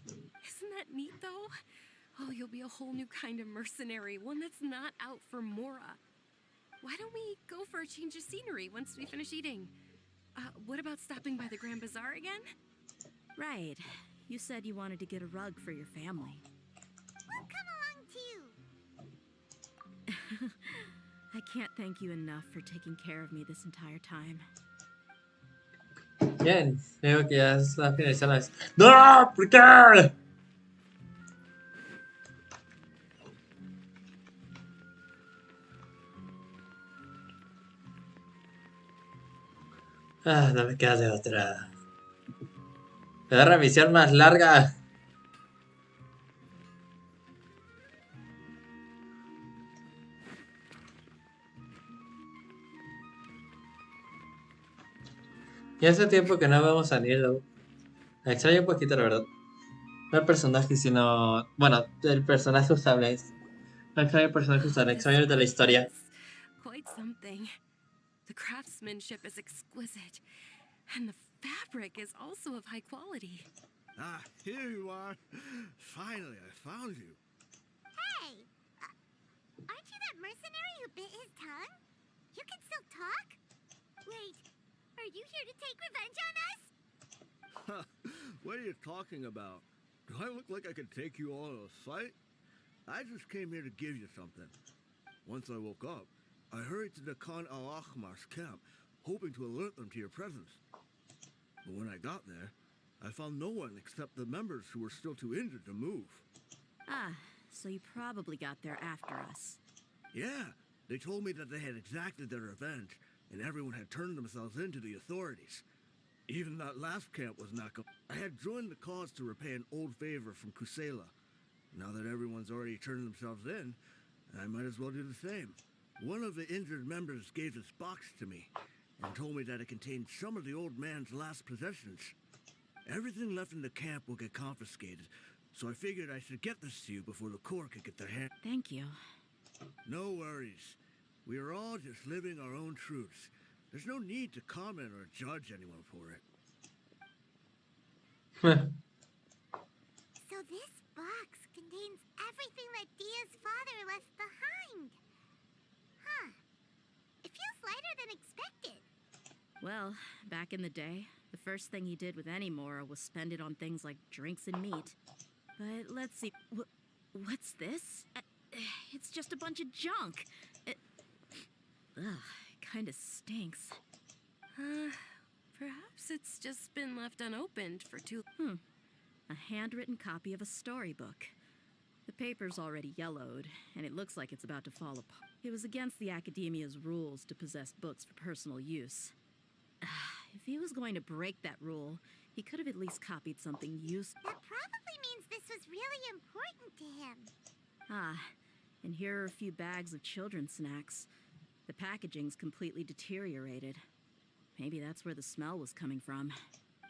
Isn't that neat, though? Oh, you'll be a whole new kind of mercenary, one that's not out for Mora. Why don't we go for a change of scenery once we finish eating? What about stopping by the Grand Bazaar again? Right. You said you wanted to get a rug for your family. We'll come along too. I can't thank you enough for taking care of me this entire time. Bien, veo que ya está finalizando la... ¡No! ¿Por qué? Ah, no me queda de otra. Me da remisión más larga. Y hace tiempo que no vemos a Nilo. La extraño un poquito, la verdad. No el personaje, sino... Bueno, el personaje usable. No extraño el personaje usable, extraño de la historia. Quite something. The craftsmanship is exquisite, and the fabric is also of high quality. Ah, here you are. Finally, I found you. Hey! Aren't you that mercenary who bit his tongue? You can still talk? Wait, are you here to take revenge on us? What are you talking about? Do I look like I could take you all in a fight? I just came here to give you something. Once I woke up, I hurried to the Khan al-Ahmar's camp, hoping to alert them to your presence. But when I got there, I found no one except the members who were still too injured to move. Ah, so you probably got there after us. Yeah, they told me that they had exacted their revenge, and everyone had turned themselves in to the authorities. Even that last camp was not I had joined the cause to repay an old favor from Kusela. Now that everyone's already turned themselves in, I might as well do the same. One of the injured members gave this box to me, and told me that it contained some of the old man's last possessions. Everything left in the camp will get confiscated, so I figured I should get this to you before the court could get their hand. Thank you. No worries. We are all just living our own truths. There's no need to comment or judge anyone for it. So this box contains everything that Dehya's father left behind. Huh. It feels lighter than expected. Well, back in the day, the first thing he did with any Mora was spend it on things like drinks and meat. But let's see. What's this? It's just a bunch of junk. It kind of stinks. Perhaps it's just been left unopened for too... A handwritten copy of a storybook. The paper's already yellowed, and it looks like it's about to fall apart. It was against the Academia's rules to possess books for personal use. If he was going to break that rule, he could have at least copied something useful. That probably means this was really important to him. Ah, and here are a few bags of children's snacks. The packaging's completely deteriorated. Maybe that's where the smell was coming from.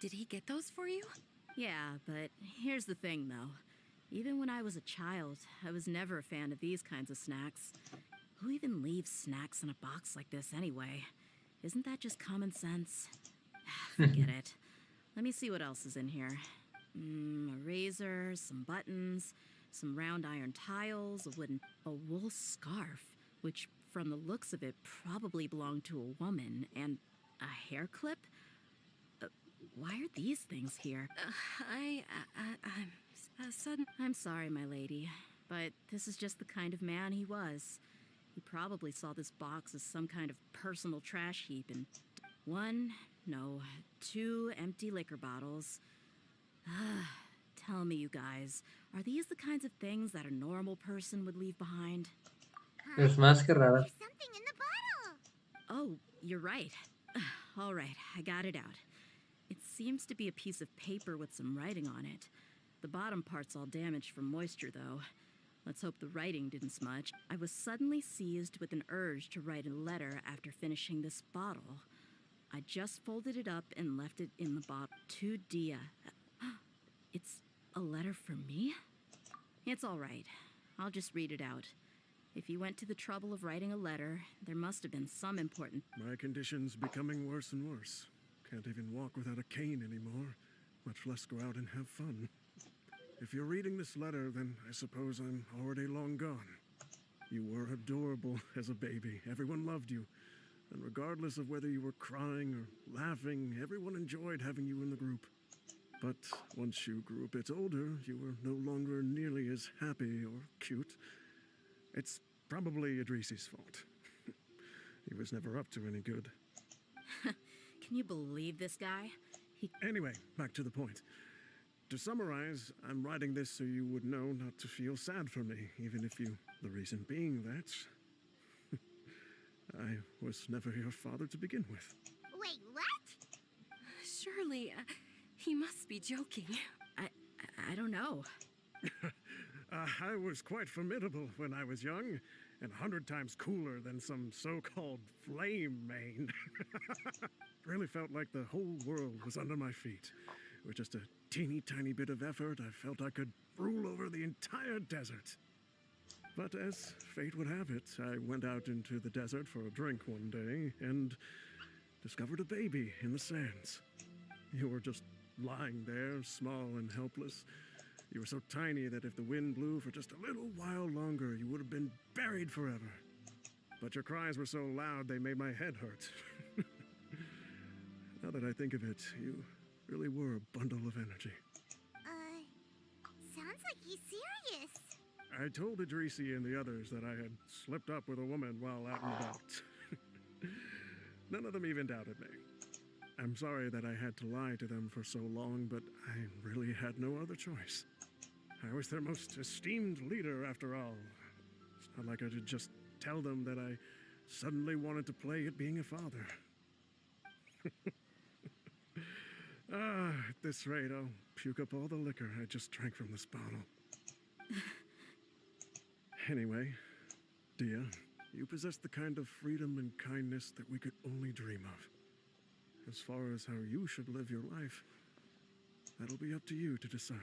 Did he get those for you? Yeah, but here's the thing, though. Even when I was a child, I was never a fan of these kinds of snacks. Who even leaves snacks in a box like this anyway? Isn't that just common sense? Forget it. Let me see what else is in here. A razor, some buttons, some round iron tiles, a wool scarf, which from the looks of it probably belonged to a woman, and a hair clip? Why are these things here? I'm sorry, my lady, but this is just the kind of man he was. He probably saw this box as some kind of personal trash heap and 2 empty liquor bottles. Tell me, you guys, are these the kinds of things that a normal person would leave behind? Es más que raro. There's something in the bottle. Oh, you're right. All right, I got it out. It seems to be a piece of paper with some writing on it. The bottom part's all damaged from moisture, though. Let's hope the writing didn't smudge. I was suddenly seized with an urge to write a letter after finishing this bottle. I just folded it up and left it in the bottle. To Dehya. It's a letter for me? It's all right. I'll just read it out. If you went to the trouble of writing a letter, there must have been some important... My condition's becoming worse and worse. Can't even walk without a cane anymore, much less go out and have fun. If you're reading this letter, then I suppose I'm already long gone. You were adorable as a baby. Everyone loved you. And regardless of whether you were crying or laughing, everyone enjoyed having you in the group. But once you grew a bit older, you were no longer nearly as happy or cute. It's probably Idrisi's fault. He was never up to any good. Can you believe this guy? Anyway, back to the point. To summarize, I'm writing this so you would know not to feel sad for me, even if you... The reason being that... I was never your father to begin with. Wait, what? Surely, he must be joking. I don't know. I was quite formidable when I was young, and 100 times cooler than some so-called flame main. Really felt like the whole world was under my feet. With just a teeny tiny bit of effort, I felt I could rule over the entire desert. But as fate would have it, I went out into the desert for a drink one day and discovered a baby in the sands. You were just lying there, small and helpless. You were so tiny that if the wind blew for just a little while longer, you would have been buried forever. But your cries were so loud they made my head hurt. Now that I think of it, you really were a bundle of energy. Sounds like he's serious. I told Idrisi and the others that I had slipped up with a woman while out and about. None of them even doubted me. I'm sorry that I had to lie to them for so long, but I really had no other choice. I was their most esteemed leader, after all. It's not like I could just tell them that I suddenly wanted to play at being a father. At this rate, I'll puke up all the liquor I just drank from this bottle. Anyway, Dehya, you possess the kind of freedom and kindness that we could only dream of. As far as how you should live your life, that'll be up to you to decide.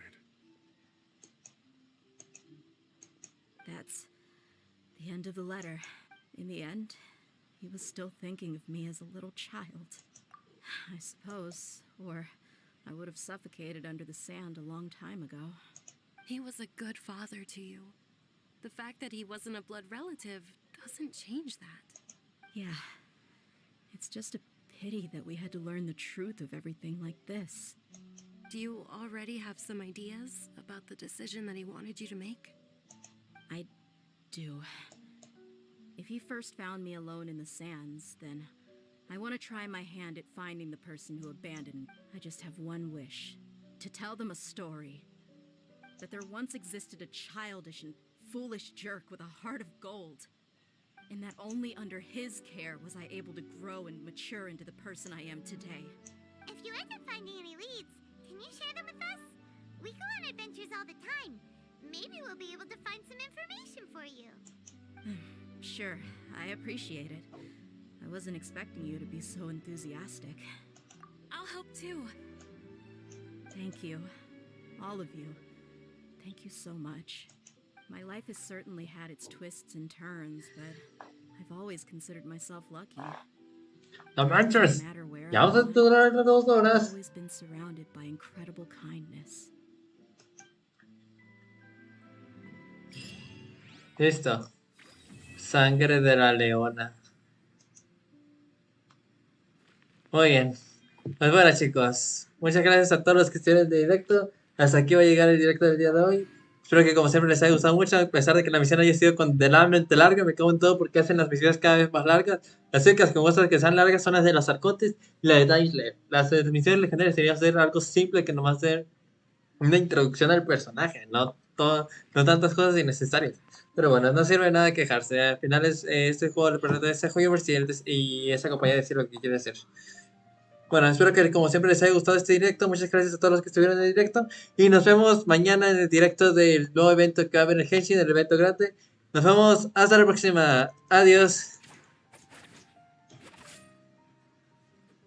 That's the end of the letter. In the end, he was still thinking of me as a little child. I suppose, or I would have suffocated under the sand a long time ago. He was a good father to you. The fact that he wasn't a blood relative doesn't change that. Yeah. It's just a pity that we had to learn the truth of everything like this. Do you already have some ideas about the decision that he wanted you to make? I do. If he first found me alone in the sands, then I want to try my hand at finding the person who abandoned me. I just have one wish. To tell them a story. That there once existed a childish and foolish jerk with a heart of gold. And that only under his care was I able to grow and mature into the person I am today. If you end up finding any leads, can you share them with us? We go on adventures all the time. Maybe we'll be able to find some information for you. Sure, I appreciate it. I wasn't expecting you to be so enthusiastic. I'll help too. Thank you. All of you. Thank you so much. My life has certainly had its twists and turns, but I've always considered myself lucky. No manches. No matter where Ya vamos a durar 2 I've horas. always been surrounded by incredible kindness. Listo. Sangre de la leona. Muy bien. Pues bueno, chicos, muchas gracias a todos los que estuvieron en directo. Hasta aquí va a llegar el directo del día de hoy. Espero que como siempre les haya gustado mucho, a pesar de que la misión haya sido condenablemente larga. Me cago en todo porque hacen las misiones cada vez más largas. Las únicas que muestran que sean largas son las de los arcontes y la de Daisler. Las misiones legendarias serían hacer algo simple que nomás ser una introducción al personaje, no tantas cosas innecesarias. Pero bueno, no sirve de nada quejarse. Al final este juego le pertenece a Hoyoverse y esa compañía decir lo que quiere hacer. Bueno, espero que como siempre les haya gustado este directo. Muchas gracias a todos los que estuvieron en el directo. Y nos vemos mañana en el directo del nuevo evento que va a haber en Genshin, el evento grande. Nos vemos hasta la próxima. Adiós.